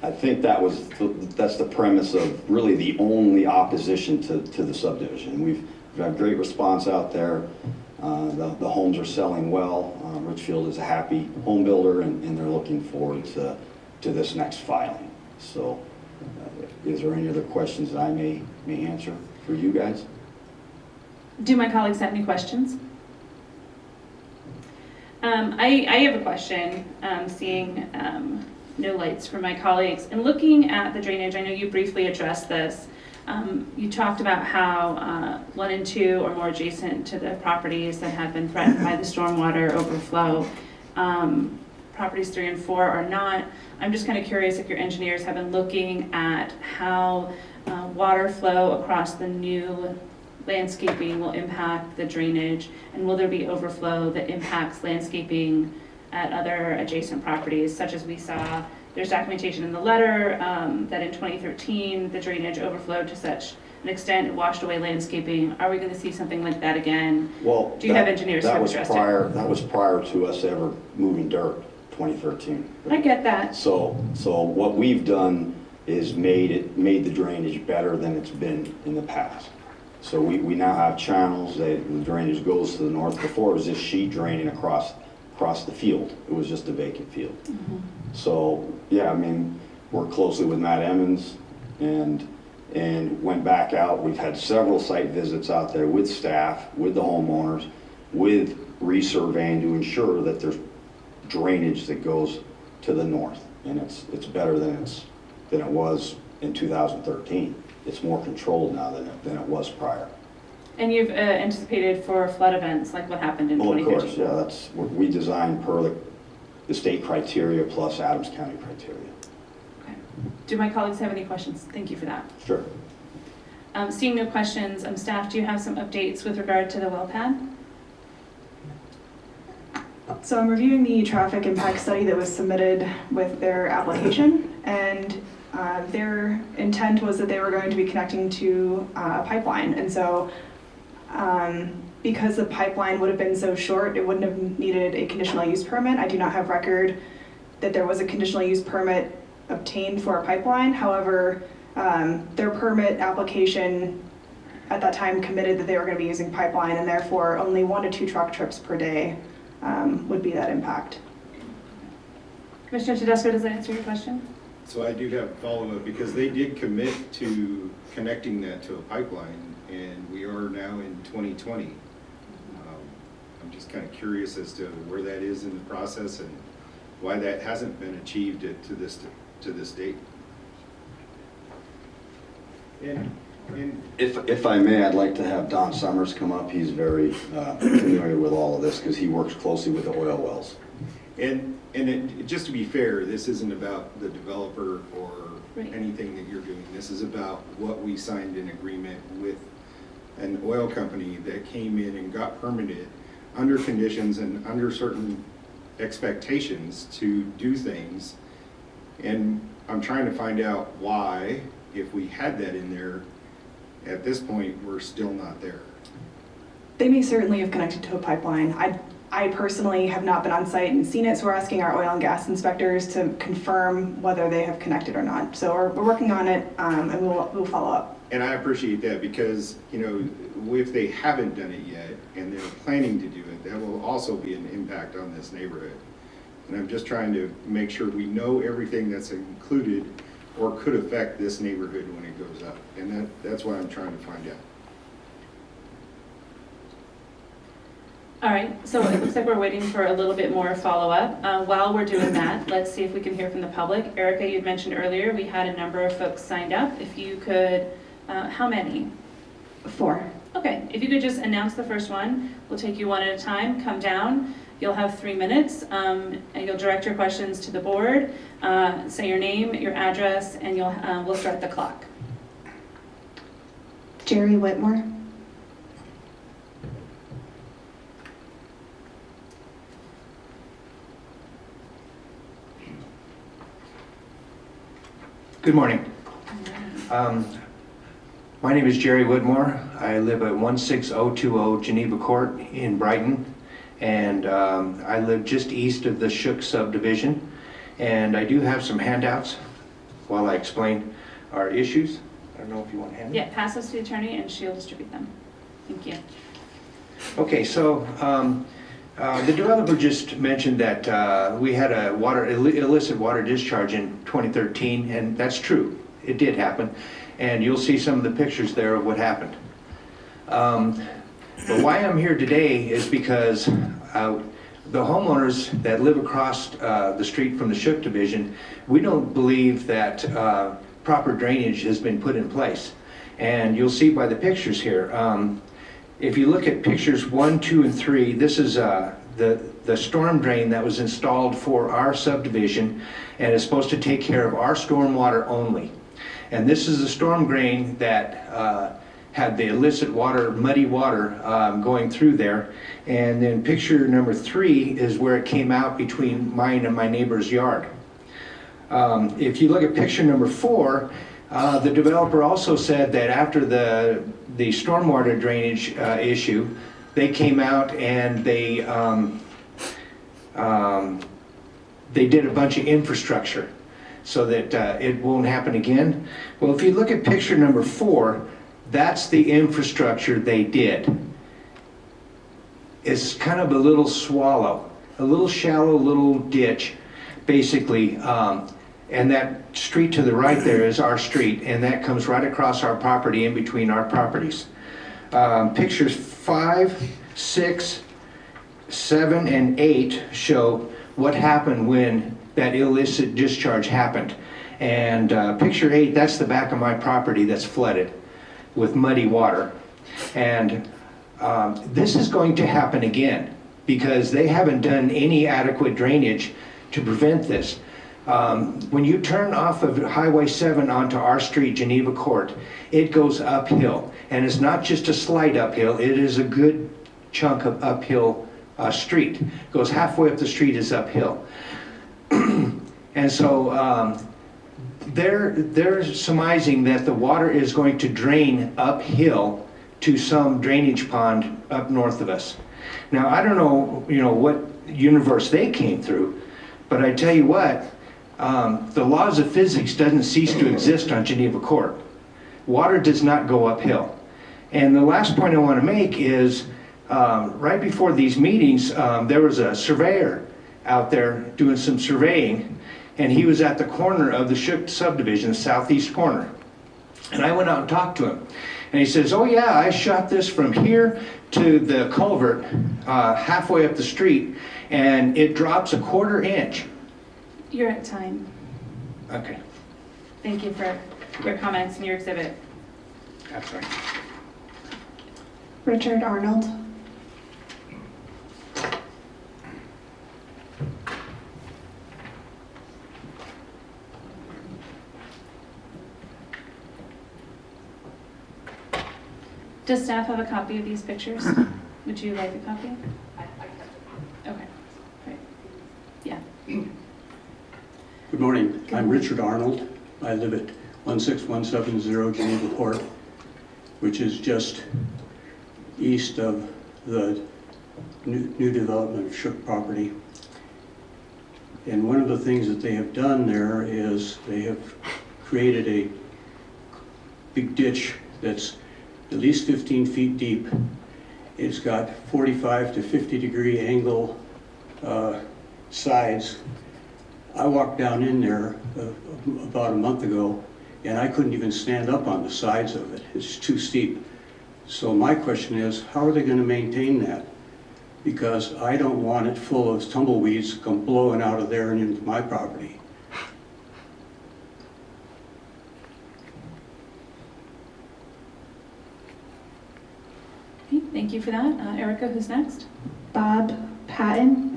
I think that's the premise of really the only opposition to the subdivision. We've had great response out there. The homes are selling well. Richfield is a happy home builder, and they're looking forward to this next filing. So is there any other questions that I may answer for you guys? Do my colleagues have any questions? I have a question, seeing no lights from my colleagues. And looking at the drainage, I know you briefly addressed this. You talked about how 1 and 2 are more adjacent to the properties that have been threatened by the stormwater overflow. Properties 3 and 4 are not. I'm just kind of curious if your engineers have been looking at how water flow across the new landscaping will impact the drainage, and will there be overflow that impacts landscaping at other adjacent properties, such as we saw. There's documentation in the letter that in 2013 the drainage overflowed to such an extent it washed away landscaping. Are we going to see something like that again? Well, do you have engineers who have addressed it? That was prior to us ever moving dirt, 2013. I get that. So what we've done is made the drainage better than it's been in the past. So we now have channels. The drainage goes to the north. Before it was just sheet draining across the field. It was just a vacant field. Mm-hmm. So yeah, I mean, worked closely with Matt Emmons and went back out. We've had several site visits out there with staff, with the homeowners, with resurveying to ensure that there's drainage that goes to the north, and it's better than it was in 2013. It's more controlled now than it was prior. And you've anticipated for flood events like what happened in 2013? Of course, yeah. We designed per the state criteria plus Adams County criteria. Okay. Do my colleagues have any questions? Thank you for that. Sure. Seeing no questions, staff, do you have some updates with regard to the well pad? So I'm reviewing the traffic impact study that was submitted with their application, and their intent was that they were going to be connecting to a pipeline. And so Because the pipeline would have been so short, it wouldn't have needed a conditional use permit. I do not have record that there was a conditional use permit obtained for a pipeline. However, their permit application at that time committed that they were going to be using pipeline, and therefore only 1 to 2 truck trips per day would be that impact. Commissioner Tedesco, does that answer your question? So I do have a follow-up, because they did commit to connecting that to a pipeline, and we are now in 2020. I'm just kind of curious as to where that is in the process and why that hasn't been achieved to this date. If I may, I'd like to have Don Summers come up. He's very familiar with all of this because he works closely with the oil wells. Just to be fair, this isn't about the developer or Right. anything that you're doing. This is about what we signed in agreement with an oil company that came in and got permitted under conditions and under certain expectations to do things. And I'm trying to find out why, if we had that in there, at this point, we're still not there. They may certainly have connected to a pipeline. I personally have not been on site and seen it, so we're asking our oil and gas inspectors to confirm whether they have connected or not. So we're working on it, and we'll follow up. And I appreciate that, because, you know, if they haven't done it yet and they're planning to do it, that will also be an impact on this neighborhood. And I'm just trying to make sure we know everything that's included or could affect this neighborhood when it goes up. And that's what I'm trying to find out. All right, so it looks like we're waiting for a little bit more follow-up. While we're doing that, let's see if we can hear from the public. Erica, you'd mentioned earlier, we had a number of folks signed up. If you could, how many? 4. Okay, if you could just announce the first one, we'll take you one at a time, come down. You'll have 3 minutes, and you'll direct your questions to the board, say your name, your address, and we'll start the clock. Jerry Whitmore. Good morning. My name is Jerry Whitmore. I live at 16020 Geneva Court in Brighton, and I live just east of the Shook subdivision. And I do have some handouts while I explain our issues. I don't know if you want handouts. Yeah, pass those to the attorney and she'll distribute them. Thank you. Okay, so the developer just mentioned that we had a illicit water discharge in 2013, and that's true. It did happen, and you'll see some of the pictures there of what happened. But why I'm here today is because the homeowners that live across the street from the Shook division, we don't believe that proper drainage has been put in place. And you'll see by the pictures here. If you look at pictures 1, 2, and 3, this is the storm drain that was installed for our subdivision and is supposed to take care of our storm water only. And this is the storm drain that had the illicit water, muddy water going through there. And then picture number 3 is where it came out between mine and my neighbor's yard. If you look at picture number 4, the developer also said that after the stormwater drainage issue, they came out and they did a bunch of infrastructure so that it won't happen again. Well, if you look at picture number 4, that's the infrastructure they did. It's kind of a little swallow, a little shallow little ditch, basically. And that street to the right there is our street, and that comes right across our property in between our properties. Pictures 5, 6, 7, and 8 show what happened when that illicit discharge happened. And picture 8, that's the back of my property that's flooded with muddy water. And this is going to happen again because they haven't done any adequate drainage to prevent this. When you turn off of Highway 7 onto our street, Geneva Court, it goes uphill. And it's not just a slight uphill, it is a good chunk of uphill street. Goes halfway up the street is uphill. And so they're surmising that the water is going to drain uphill to some drainage pond up north of us. Now, I don't know, what universe they came through, but I tell you what, the laws of physics doesn't cease to exist on Geneva Court. Water does not go uphill. And the last point I want to make is, right before these meetings, there was a surveyor out there doing some surveying, and he was at the corner of the Shook subdivision, the southeast corner. And I went out and talked to him. And he says, oh yeah, I shot this from here to the culvert halfway up the street, and it drops 1/4 inch. You're at time. Okay, Thank you for your comments and your exhibit. that's right. Richard Arnold. Does staff have a copy of these pictures? Would you like a copy? Okay, great. Yeah. Good morning. I'm Richard Arnold. I live at 16170 Geneva Court, which is just east of the new development of Shook property. And one of the things that they have done there is they have created a big ditch that's at least 15 feet deep. It's got 45 to 50 degree angle sides. I walked down in there about a month ago, and I couldn't even stand up on the sides of it. It's too steep. So my question is, how are they going to maintain that? Because I don't want it full of tumbleweeds come blowing out of there and into my property. Okay, thank you for that. Erica, who's next? Bob Patton.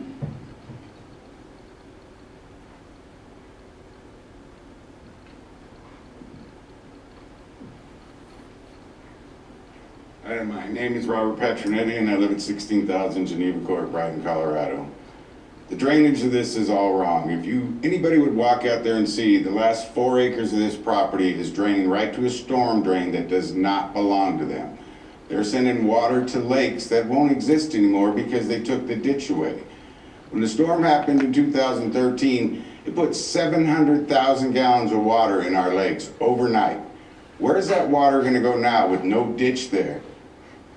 Hi, my name is Robert Petronetti, and I live at 16,000 Geneva Court, Brighton, Colorado. The drainage of this is all wrong. If anybody would walk out there and see, the last 4 acres of this property is draining right to a storm drain that does not belong to them. They're sending water to lakes that won't exist anymore because they took the ditch away. When the storm happened in 2013, it put 700,000 gallons of water in our lakes overnight. Where is that water going to go now with no ditch there?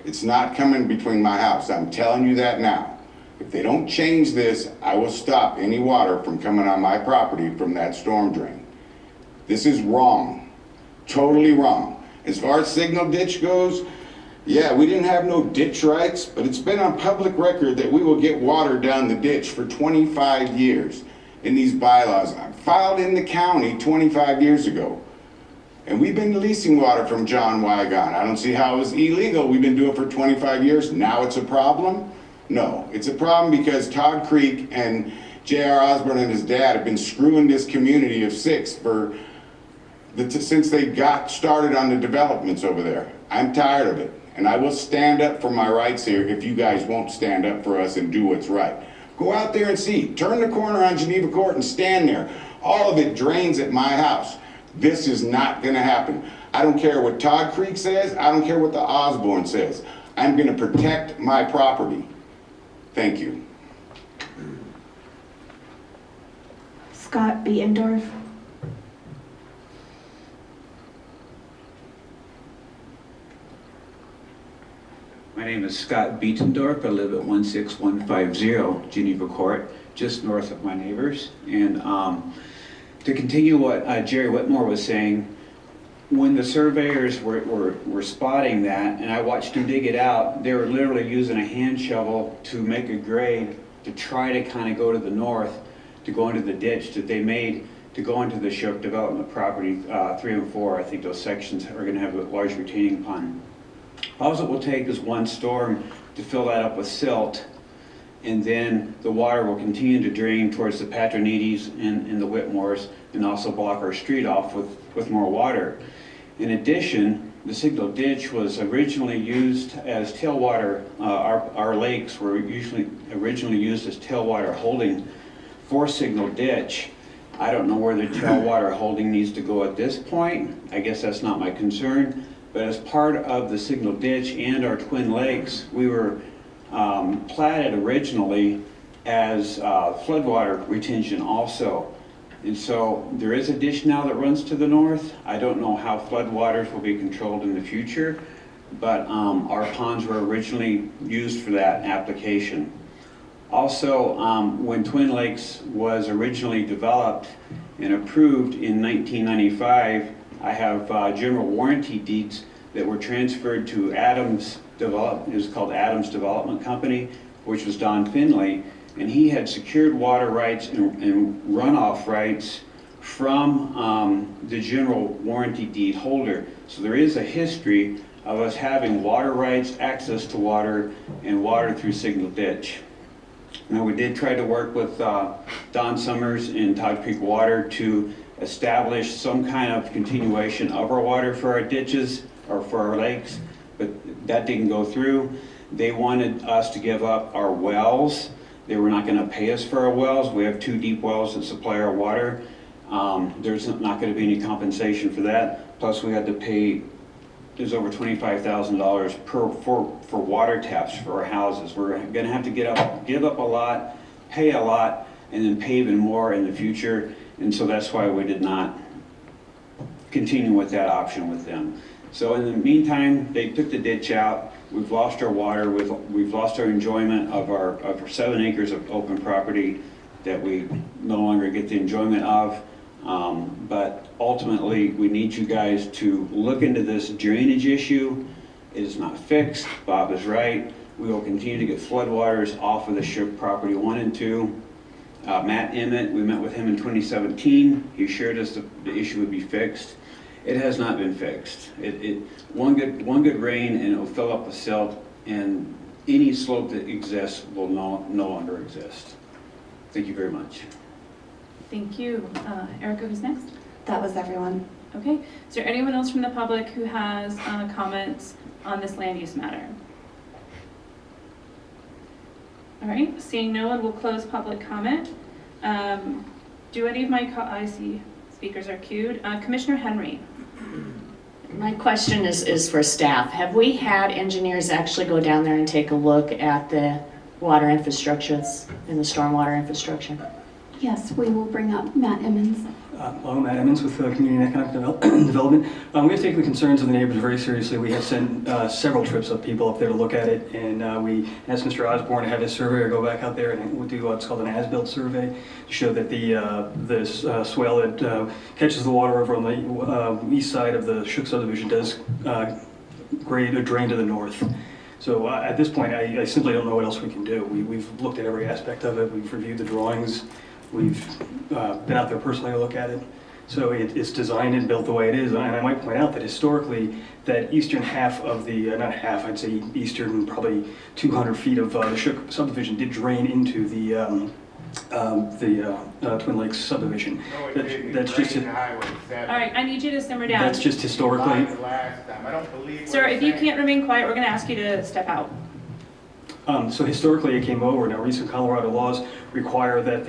It's not coming between my house. I'm telling you that now. If they don't change this, I will stop any water from coming on my property from that storm drain. This is wrong. Totally wrong. As far as signal ditch goes, yeah, we didn't have no ditch rights, but it's been on public record that we will get water down the ditch for 25 years in these bylaws. I filed in the county 25 years ago. And we've been leasing water from John Wygon. I don't see how it was illegal. We've been doing it for 25 years. Now it's a problem? No, it's a problem because Todd Creek and J.R. Osborne and his dad have been screwing this community of 6 since they got started on the developments over there. I'm tired of it, and I will stand up for my rights here if you guys won't stand up for us and do what's right. Go out there and see. Turn the corner on Geneva Court and stand there. All of it drains at my house. This is not going to happen. I don't care what Todd Creek says. I don't care what the Osborne says. I'm going to protect my property. Thank you. Scott Bietendorf. My name is Scott Bietendorf. I live at 16150 Geneva Court, just north of my neighbors. And to continue what Jerry Whitmore was saying, when the surveyors were spotting that, and I watched them dig it out, they were literally using a hand shovel to make a grade to try to kind of go to the north, to go into the ditch that they made to go into the Shook development property 3 and 4. I think those sections are going to have a large retaining pond. All it will take is one storm to fill that up with silt, and then the water will continue to drain towards the Patronides and the Whitmores, and also block our street off with more water. In addition, the signal ditch was originally used as tailwater. Our lakes were originally used as tailwater holding for signal ditch. I don't know where the tailwater holding needs to go at this point. I guess that's not my concern, but as part of the Signal Ditch and our Twin Lakes, we were platted originally as floodwater retention also. And so there is a ditch now that runs to the north. I don't know how floodwaters will be controlled in the future, but our ponds were originally used for that application. Also, when Twin Lakes was originally developed and approved in 1995, I have general warranty deeds that were transferred to Adams Development. It was called Adams Development Company, which was Don Finley, and he had secured water rights and runoff rights from the general warranty deed holder. So there is a history of us having water rights, access to water, and water through Signal Ditch. Now, we did try to work with Don Summers and Todd Creek Water to establish some kind of continuation of our water for our ditches or for our lakes, but that didn't go through. They wanted us to give up our wells. They were not going to pay us for our wells. We have 2 deep wells that supply our water. There's not going to be any compensation for that. Plus, we had to pay, there's over $25,000 for water taps for our houses. We're going to have to give up a lot, pay a lot, and then pay even more in the future. And so that's why we did not continue with that option with them. So in the meantime, they took the ditch out. We've lost our water. We've lost our enjoyment of our 7 acres of open property that we no longer get the enjoyment of. But ultimately, we need you guys to look into this drainage issue. It is not fixed. Bob is right. We will continue to get floodwaters off of the Shook property 1 and 2. Matt Emmett, we met with him in 2017. He assured us the issue would be fixed. It has not been fixed. One good rain and it will fill up with silt, and any slope that exists will no longer exist. Thank you very much. Thank you. Erica, who's next? That was everyone. Okay. Is there anyone else from the public who has comments on this land use matter? All right. Seeing no one, we'll close public comment. Do any of my, I see speakers are queued. Commissioner Henry. My question is for staff. Have we had engineers actually go down there and take a look at the water infrastructures and the stormwater infrastructure? Yes, we will bring up Matt Emmons. Hello, Matt Emmons with Community and Economic Development. We have taken the concerns of the neighbors very seriously. We have sent several trips of people up there to look at it, and we asked Mr. Osborne to have his surveyor go back out there and we'll do what's called an as-built survey to show that this swale that catches the water over on the east side of the Shook subdivision does drain to the north. So at this point, I simply don't know what else we can do. We've looked at every aspect of it. We've reviewed the drawings. We've been out there personally to look at it. So it's designed and built the way it is. And I might point out that historically, that eastern half of the, not half, I'd say eastern, probably 200 feet of the Shook subdivision did drain into the Twin Lakes subdivision. That's just. All right, I need you to simmer down. That's just historically. Sir, if you can't remain quiet, we're going to ask you to step out. So historically, it came over. Now, recent Colorado laws require that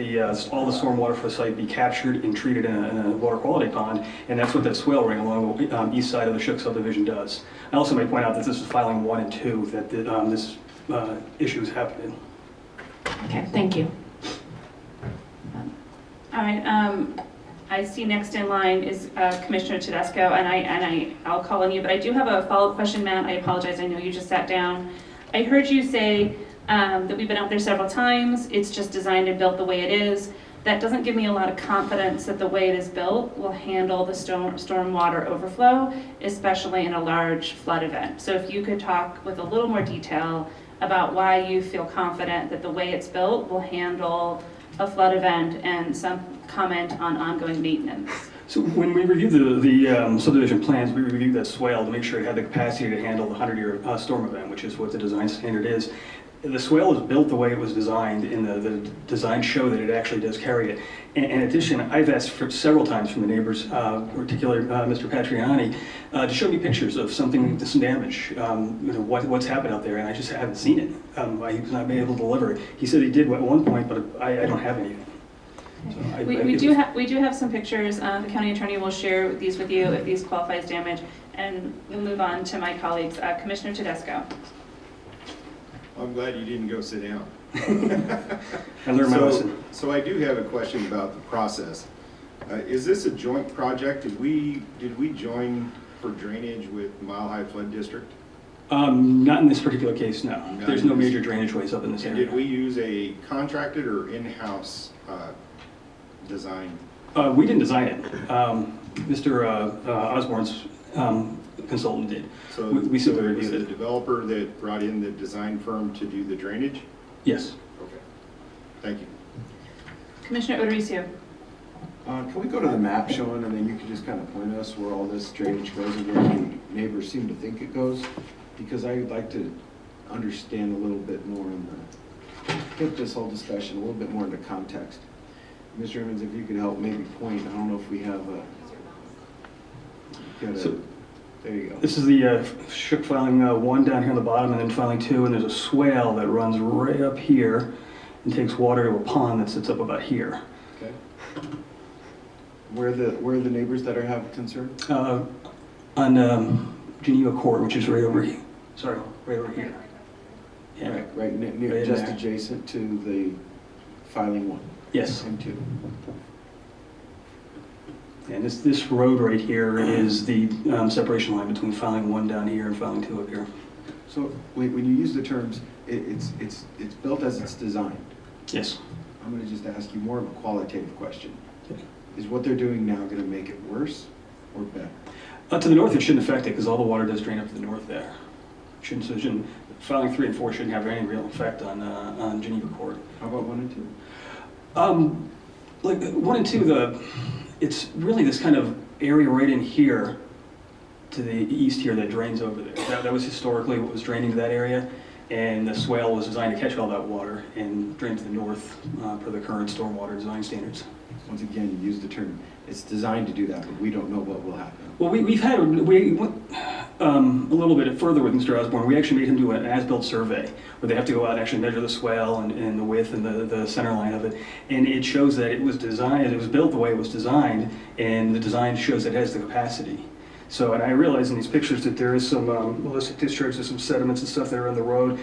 all the stormwater for the site be captured and treated in a water quality pond, and that's what that swale ring along the east side of the Shook subdivision does. I also may point out that this is filing 1 and 2 that this issue is happening. Okay, thank you. All right. I see next in line is Commissioner Tedesco, and I'll call on you, but I do have a follow-up question, Matt. I apologize. I know you just sat down. I heard you say that we've been out there several times. It's just designed and built the way it is. That doesn't give me a lot of confidence that the way it is built will handle the stormwater overflow, especially in a large flood event. So if you could talk with a little more detail about why you feel confident that the way it's built will handle a flood event, and some comment on ongoing maintenance. So when we reviewed the subdivision plans, we reviewed that swale to make sure it had the capacity to handle the 100-year storm event, which is what the design standard is. The swale is built the way it was designed, and the design show that it actually does carry it. In addition, I've asked for several times from the neighbors, particularly Mr. Patriani, to show me pictures of some damage, what's happened out there, and I just haven't seen it. He's not been able to deliver it. He said he did at one point, but I don't have anything. So We do have some pictures. The county attorney will share these with you if these qualify as damage. And we'll move on to my colleagues. Commissioner Tedesco. I'm glad you didn't go sit down. I learned my lesson. So I do have a question about the process. Is this a joint project? Did we join for drainage with Mile High Flood District? Not in this particular case, no. Not There's in no this- major drainage ways up in this And area. did we use a contracted or in-house design? We didn't design it. Mr. Osborne's consultant did. So We so simply it was reviewed the it. developer that brought in the design firm to do the drainage? Yes. Okay, thank you. Commissioner Odericio. Can we go to the map showing, and then you can just kind of point us where all this drainage goes and where the neighbors seem to think it goes? Because I would like to understand a little bit more on put this whole discussion a little bit more into context. Mr. Emmons, if you could help maybe point, I don't know if we have there you go. This is the Shook filing 1 down here on the bottom, and then filing 2, and there's a swale that runs right up here and takes water to a pond that sits up about here. Okay. Where are the neighbors that have concern? On Geneva Court, which is right over here. Sorry, right over here. Yeah. Right near, Right in just there. adjacent to the filing 1. Yes. And 2. And this road right here is the separation line between filing 1 down here and filing 2 up here. So when you use the terms, it's built as it's designed. Yes. I'm going to just ask you more of a qualitative question. Is what they're doing now going to make it worse or better? To the north, it shouldn't affect it because all the water does drain up to the north there. Filing 3 and 4 shouldn't have any real effect on Geneva Court. How about 1 and 2? Like 1 and 2, it's really this kind of area right in here to the east here that drains over there. That was historically what was draining to that area, and the swale was designed to catch all that water and drain to the north per the current stormwater design standards. Once again, you use the term, it's designed to do that, but we don't know what will happen. Well, we went a little bit further with Mr. Osborne. We actually made him do an as-built survey where they have to go out and actually measure the swale and the width and the center line of it. And it shows that it was designed, it was built the way it was designed, and the design shows it has the capacity. So, and I realize in these pictures that there is some illicit discharge, there's some sediments and stuff that are on the road.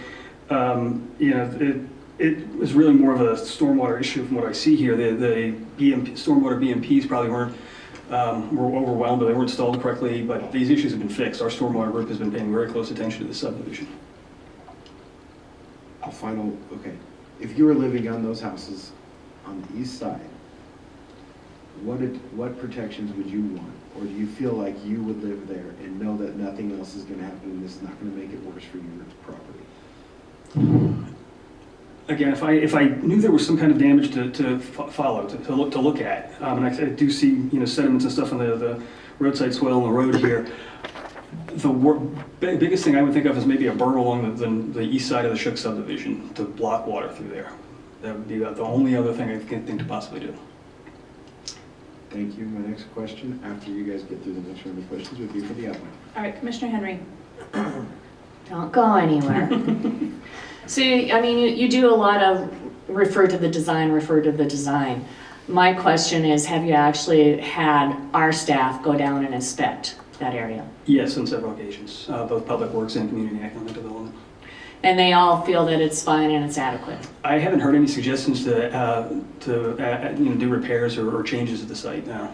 It was really more of a stormwater issue from what I see here. The stormwater BMPs probably were overwhelmed, but they weren't installed correctly, but these issues have been fixed. Our stormwater group has been paying very close attention to the subdivision. Okay. If you were living on those houses on the east side, what protections would you want? Or do you feel like you would live there and know that nothing else is going to happen and this is not going to make it worse for your property? Again, if I knew there was some kind of damage to follow, to look at, and I do see sediments and stuff on the roadside swale on the road here, the biggest thing I would think of is maybe a berm along the east side of the Shook subdivision to block water through there. That would be the only other thing I can think to possibly do. Thank you. My next question, after you guys get through the next round of questions, would be for the applicant. All right, Commissioner Henry. Don't go anywhere. So, I mean, you do a lot of refer to the design. My question is, have you actually had our staff go down and inspect that area? Yes, on several occasions, both Public Works and Community and Economic Development. And they all feel that it's fine and it's adequate? I haven't heard any suggestions to do repairs or changes at the site now.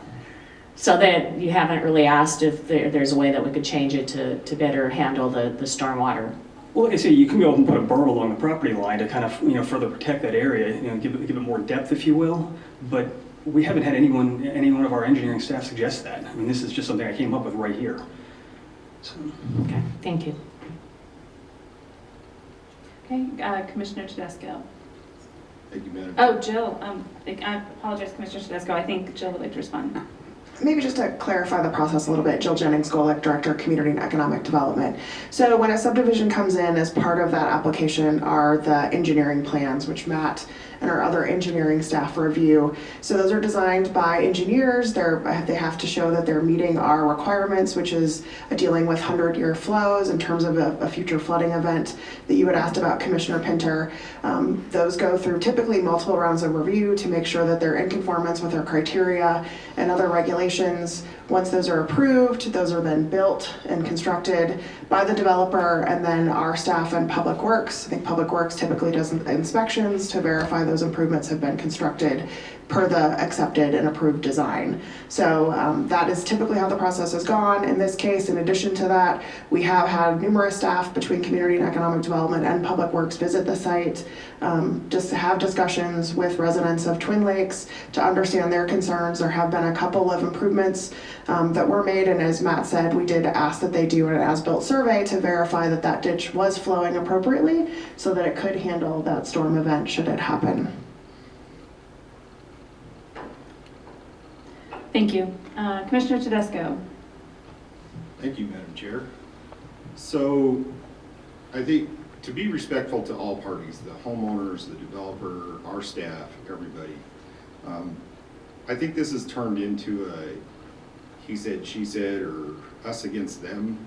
So that you haven't really asked if there's a way that we could change it to better handle the stormwater? Well, like I say, you can go and put a berm along the property line to kind of further protect that area, give it more depth, if you will. But we haven't had any one of our engineering staff suggest that. I mean, this is just something I came up with right here. So. Okay, thank you. Okay, Commissioner Tedesco. Thank you, Madam. Oh, Jill. I apologize, Commissioner Tedesco. I think Jill would like to respond. maybe just to clarify the process a little bit, Jill Jennings, Golick, Director of Community and Economic Development. So when a subdivision comes in, as part of that application are the engineering plans, which Matt and our other engineering staff review. So those are designed by engineers. They have to show that they're meeting our requirements, which is dealing with 100-year flows in terms of a future flooding event that you had asked about, Commissioner Pinter. Those go through typically multiple rounds of review to make sure that they're in conformance with our criteria and other regulations. Once those are approved, those are then built and constructed by the developer and then our staff and Public Works. I think Public Works typically does inspections to verify those improvements have been constructed per the accepted and approved design. So that is typically how the process has gone. In this case, in addition to that, we have had numerous staff between Community and Economic Development and Public Works visit the site, just to have discussions with residents of Twin Lakes to understand their concerns. There have been a couple of improvements that were made, and as Matt said, we did ask that they do an as-built survey to verify that that ditch was flowing appropriately so that it could handle that storm event should it happen. Thank you. Commissioner Tedesco. Thank you, Madam Chair. So I think to be respectful to all parties, the homeowners, the developer, our staff, everybody, I think this has turned into a he said, she said, or us against them.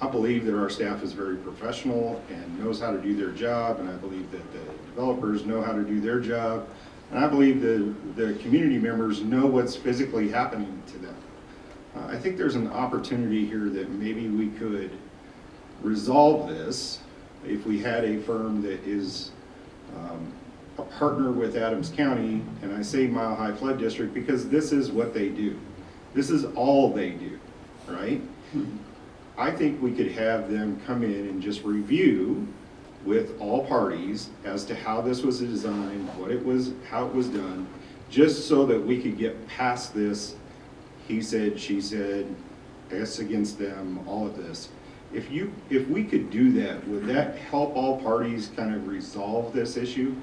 I believe that our staff is very professional and knows how to do their job, and I believe that the developers know how to do their job. And I believe the community members know what's physically happening to them. I think there's an opportunity here that maybe we could resolve this if we had a firm that is a partner with Adams County, and I say Mile High Flood District because this is what they do. This is all they do, right? I think we could have them come in and just review with all parties as to how this was designed, what it was, how it was done, just so that we could get past this he said, she said, us against them, all of this. If we could do that, would that help all parties kind of resolve this issue?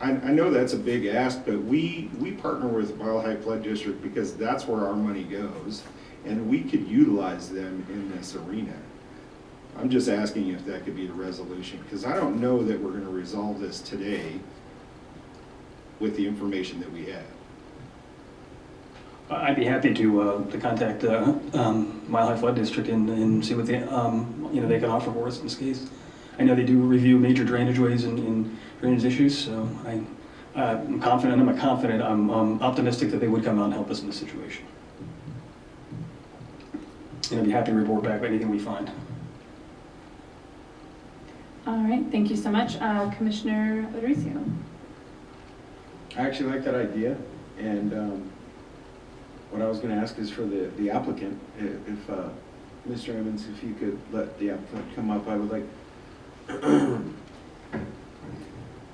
I know that's a big ask, but we partner with Mile High Flood District because that's where our money goes, and we could utilize them in this arena. I'm just asking if that could be a resolution, because I don't know that we're going to resolve this today with the information that we have. I'd be happy to contact Mile High Flood District and see what they they can offer for us in this case. I know they do review major drainage ways and drainage issues, so I'm confident. I'm optimistic that they would come out and help us in this situation. And I'd be happy to report back anything we find. All right, thank you so much. Commissioner Lauricio. I actually like that idea, and what I was going to ask is for the applicant, if Mr. Emmons, if you could let the applicant come up, I would like,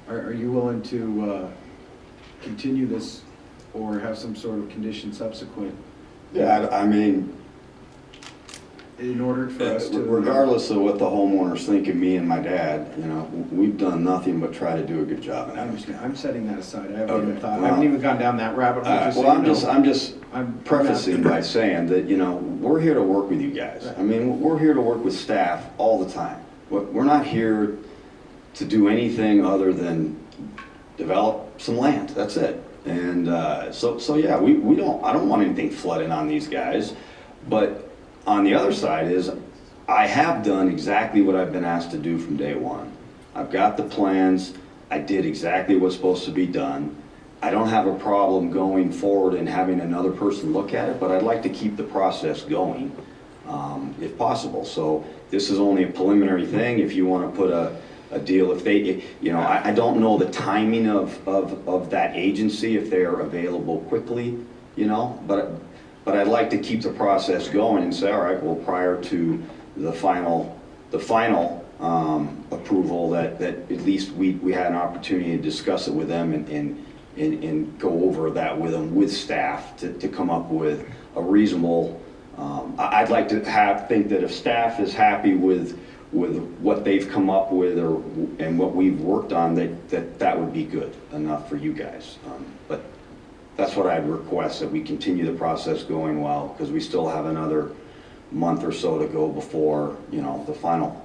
are you willing to continue this or have some sort of condition subsequent? Yeah, I mean, in order for us to... Regardless of what the homeowners think of me and my dad, we've done nothing but try to do a good job. I understand. I'm setting that aside. I haven't even thought. I haven't even gone down that rabbit hole. I'm just prefacing by saying that we're here to work with you guys. Right. I mean, we're here to work with staff all the time. We're not here to do anything other than develop some land. That's it. And so yeah, we don't. I don't want anything flooding on these guys, but. On the other side is, I have done exactly what I've been asked to do from day one. I've got the plans, I did exactly what's supposed to be done. I don't have a problem going forward and having another person look at it, but I'd like to keep the process going, if possible. So this is only a preliminary thing. If you want to put a deal, if they, I don't know the timing of that agency, if they're available quickly, but I'd like to keep the process going and say, all right, well, prior to the final approval, that at least we had an opportunity to discuss it with them and go over that with them, with staff, to come up with a reasonable, I'd like to think that if staff is happy with what they've come up with and what we've worked on, that would be good enough for you guys. But that's what I'd request, that we continue the process going well, because we still have another month or so to go before, you know, the final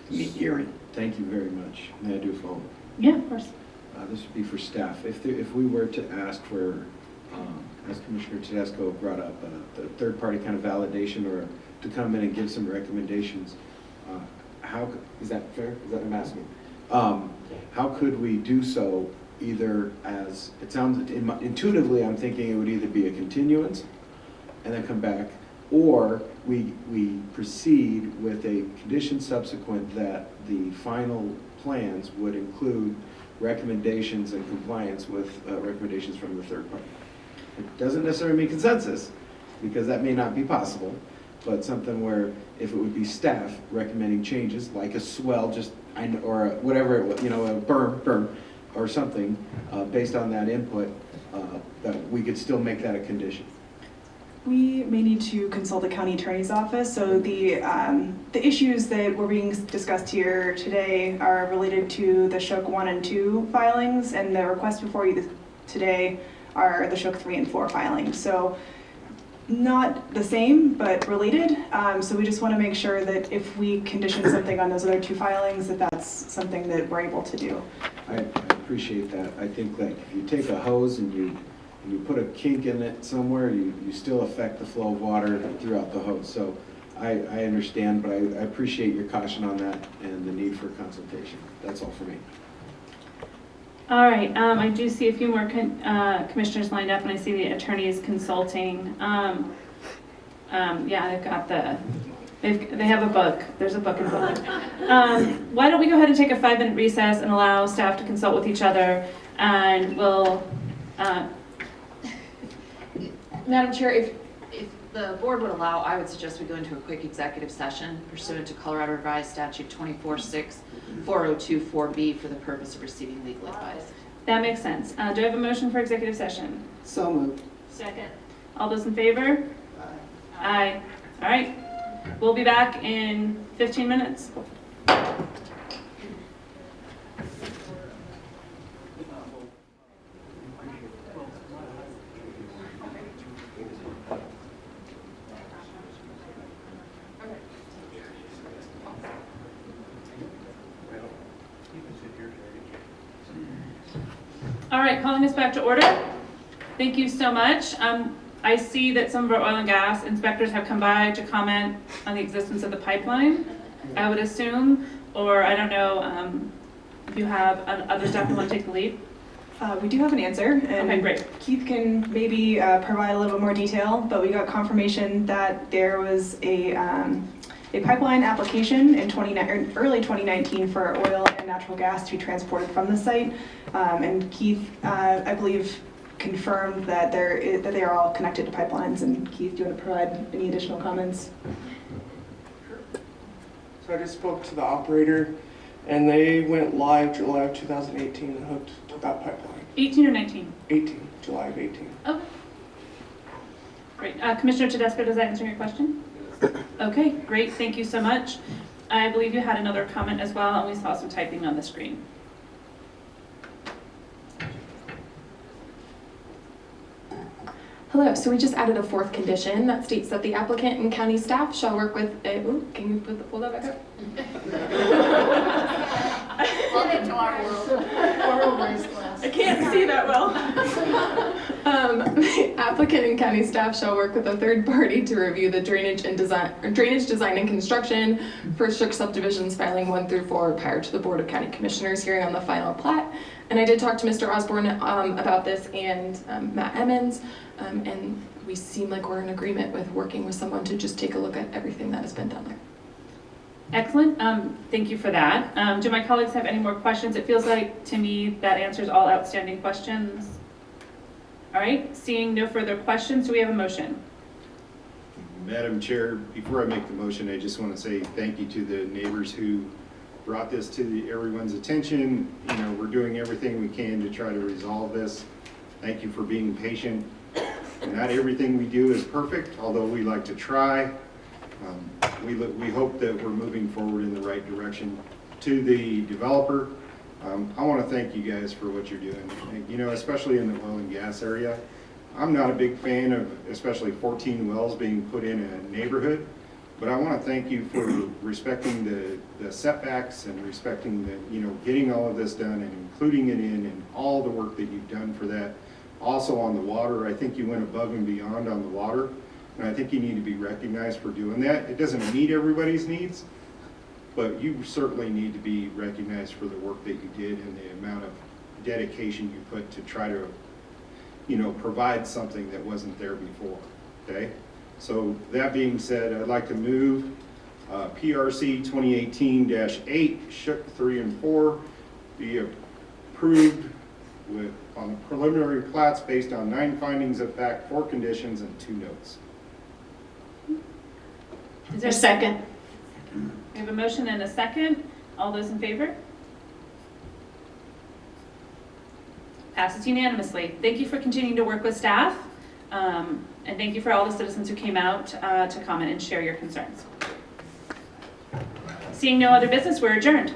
hearing. Thank you very much. May I do a follow-up? Yeah, of course. This would be for staff. If we were to ask for, as Commissioner Tedesco brought up, the third-party kind of validation or to come in and give some recommendations, is that fair? Is that what I'm asking? How could we do so either as, it sounds, intuitively I'm thinking it would either be a continuance and then come back, or we proceed with a condition subsequent that the final plans would include recommendations and compliance with recommendations from the third party. It doesn't necessarily mean consensus, because that may not be possible, but something where if it would be staff recommending changes, like a swell, or whatever, you know, a berm, or something, based on that input, that we could still make that a condition. We may need to consult the county attorney's office. So the issues that were being discussed here today are related to the Shook 1 and 2 filings, and the requests before you today are the Shook 3 and 4 filings. So not the same, but related. So we just want to make sure that if we condition something on those other 2 filings, that that's something that we're able to do. I appreciate that. I think that if you take a hose and you put a kink in it somewhere, you still affect the flow of water throughout the hose. So I understand, but I appreciate your caution on that and the need for consultation. That's all for me. All right, I do see a few more commissioners lined up, and I see the attorneys consulting. Yeah, they've got they have a book. There's a book involved. Why don't we go ahead and take a 5-minute recess and allow staff to consult with each other, and we'll. Madam Chair, if the board would allow, I would suggest we go into a quick executive session pursuant to Colorado Revised Statute 246402-4B for the purpose of receiving legal advice. That makes sense. Do I have a motion for executive session? So moved. Second. All those in favor? Aye. All right. We'll be back in 15 minutes. All right, calling us back to order. Thank you so much. I see that some of our oil and gas inspectors have come by to comment on the existence of the pipeline, I would assume, or I don't know if you have other staff who want to take the lead. We do have an answer, and okay, great. Keith can maybe provide a little bit more detail, but we got confirmation that there was a pipeline application in early 2019 for oil and natural gas to be transported from the site, and Keith, I believe, confirmed that that they are all connected to pipelines. And Keith, do you want to provide any additional comments? So I just spoke to the operator, and they went live July of 2018 and hooked to that pipeline. 18 or 19? 18, July of 18. Oh, great. Commissioner Tedesco, does that answer your question? Okay, great. Thank you so much. I believe you had another comment as well, and we saw some typing on the screen. Hello, so we just added a 4th condition that states that the applicant and county staff shall work with a, ooh, can you pull that back up? Welcome to our world. I can't see that well. Applicant and county staff shall work with a third party to review the drainage design and construction for Shook subdivisions filing 1 through 4 prior to the Board of County Commissioners hearing on the final plat. And I did talk to Mr. Osborne about this and Matt Emmons, and we seem like we're in agreement with working with someone to just take a look at everything that has been done there. Excellent. Thank you for that. Do my colleagues have any more questions? It feels like to me that answers all outstanding questions. All right, seeing no further questions, do we have a motion? Madam Chair, before I make the motion, I just want to say thank you to the neighbors who brought this to everyone's attention. You know, we're doing everything we can to try to resolve this. Thank you for being patient. Not everything we do is perfect, although we like to try. We hope that we're moving forward in the right direction. To the developer, I want to thank you guys for what you're doing. You know, especially in the oil and gas area. I'm not a big fan of especially 14 wells being put in a neighborhood, but I want to thank you for respecting the setbacks and respecting the, you know, getting all of this done and including it in and all the work that you've done for that. Also on the water, I think you went above and beyond on the water, and I think you need to be recognized for doing that. It doesn't meet everybody's needs, but you certainly need to be recognized for the work that you did and the amount of dedication you put to try to, you know, provide something that wasn't there before, okay? So that being said, I'd like to move PRC 2018-8, Shook 3 and 4, be approved with on the preliminary plats based on 9 findings of fact, 4 conditions, and 2 notes. Is there a second? We have a motion and a second. All those in favor? Passes unanimously. Thank you for continuing to work with staff, and thank you for all the citizens who came out to comment and share your concerns. Seeing no other business, we're adjourned.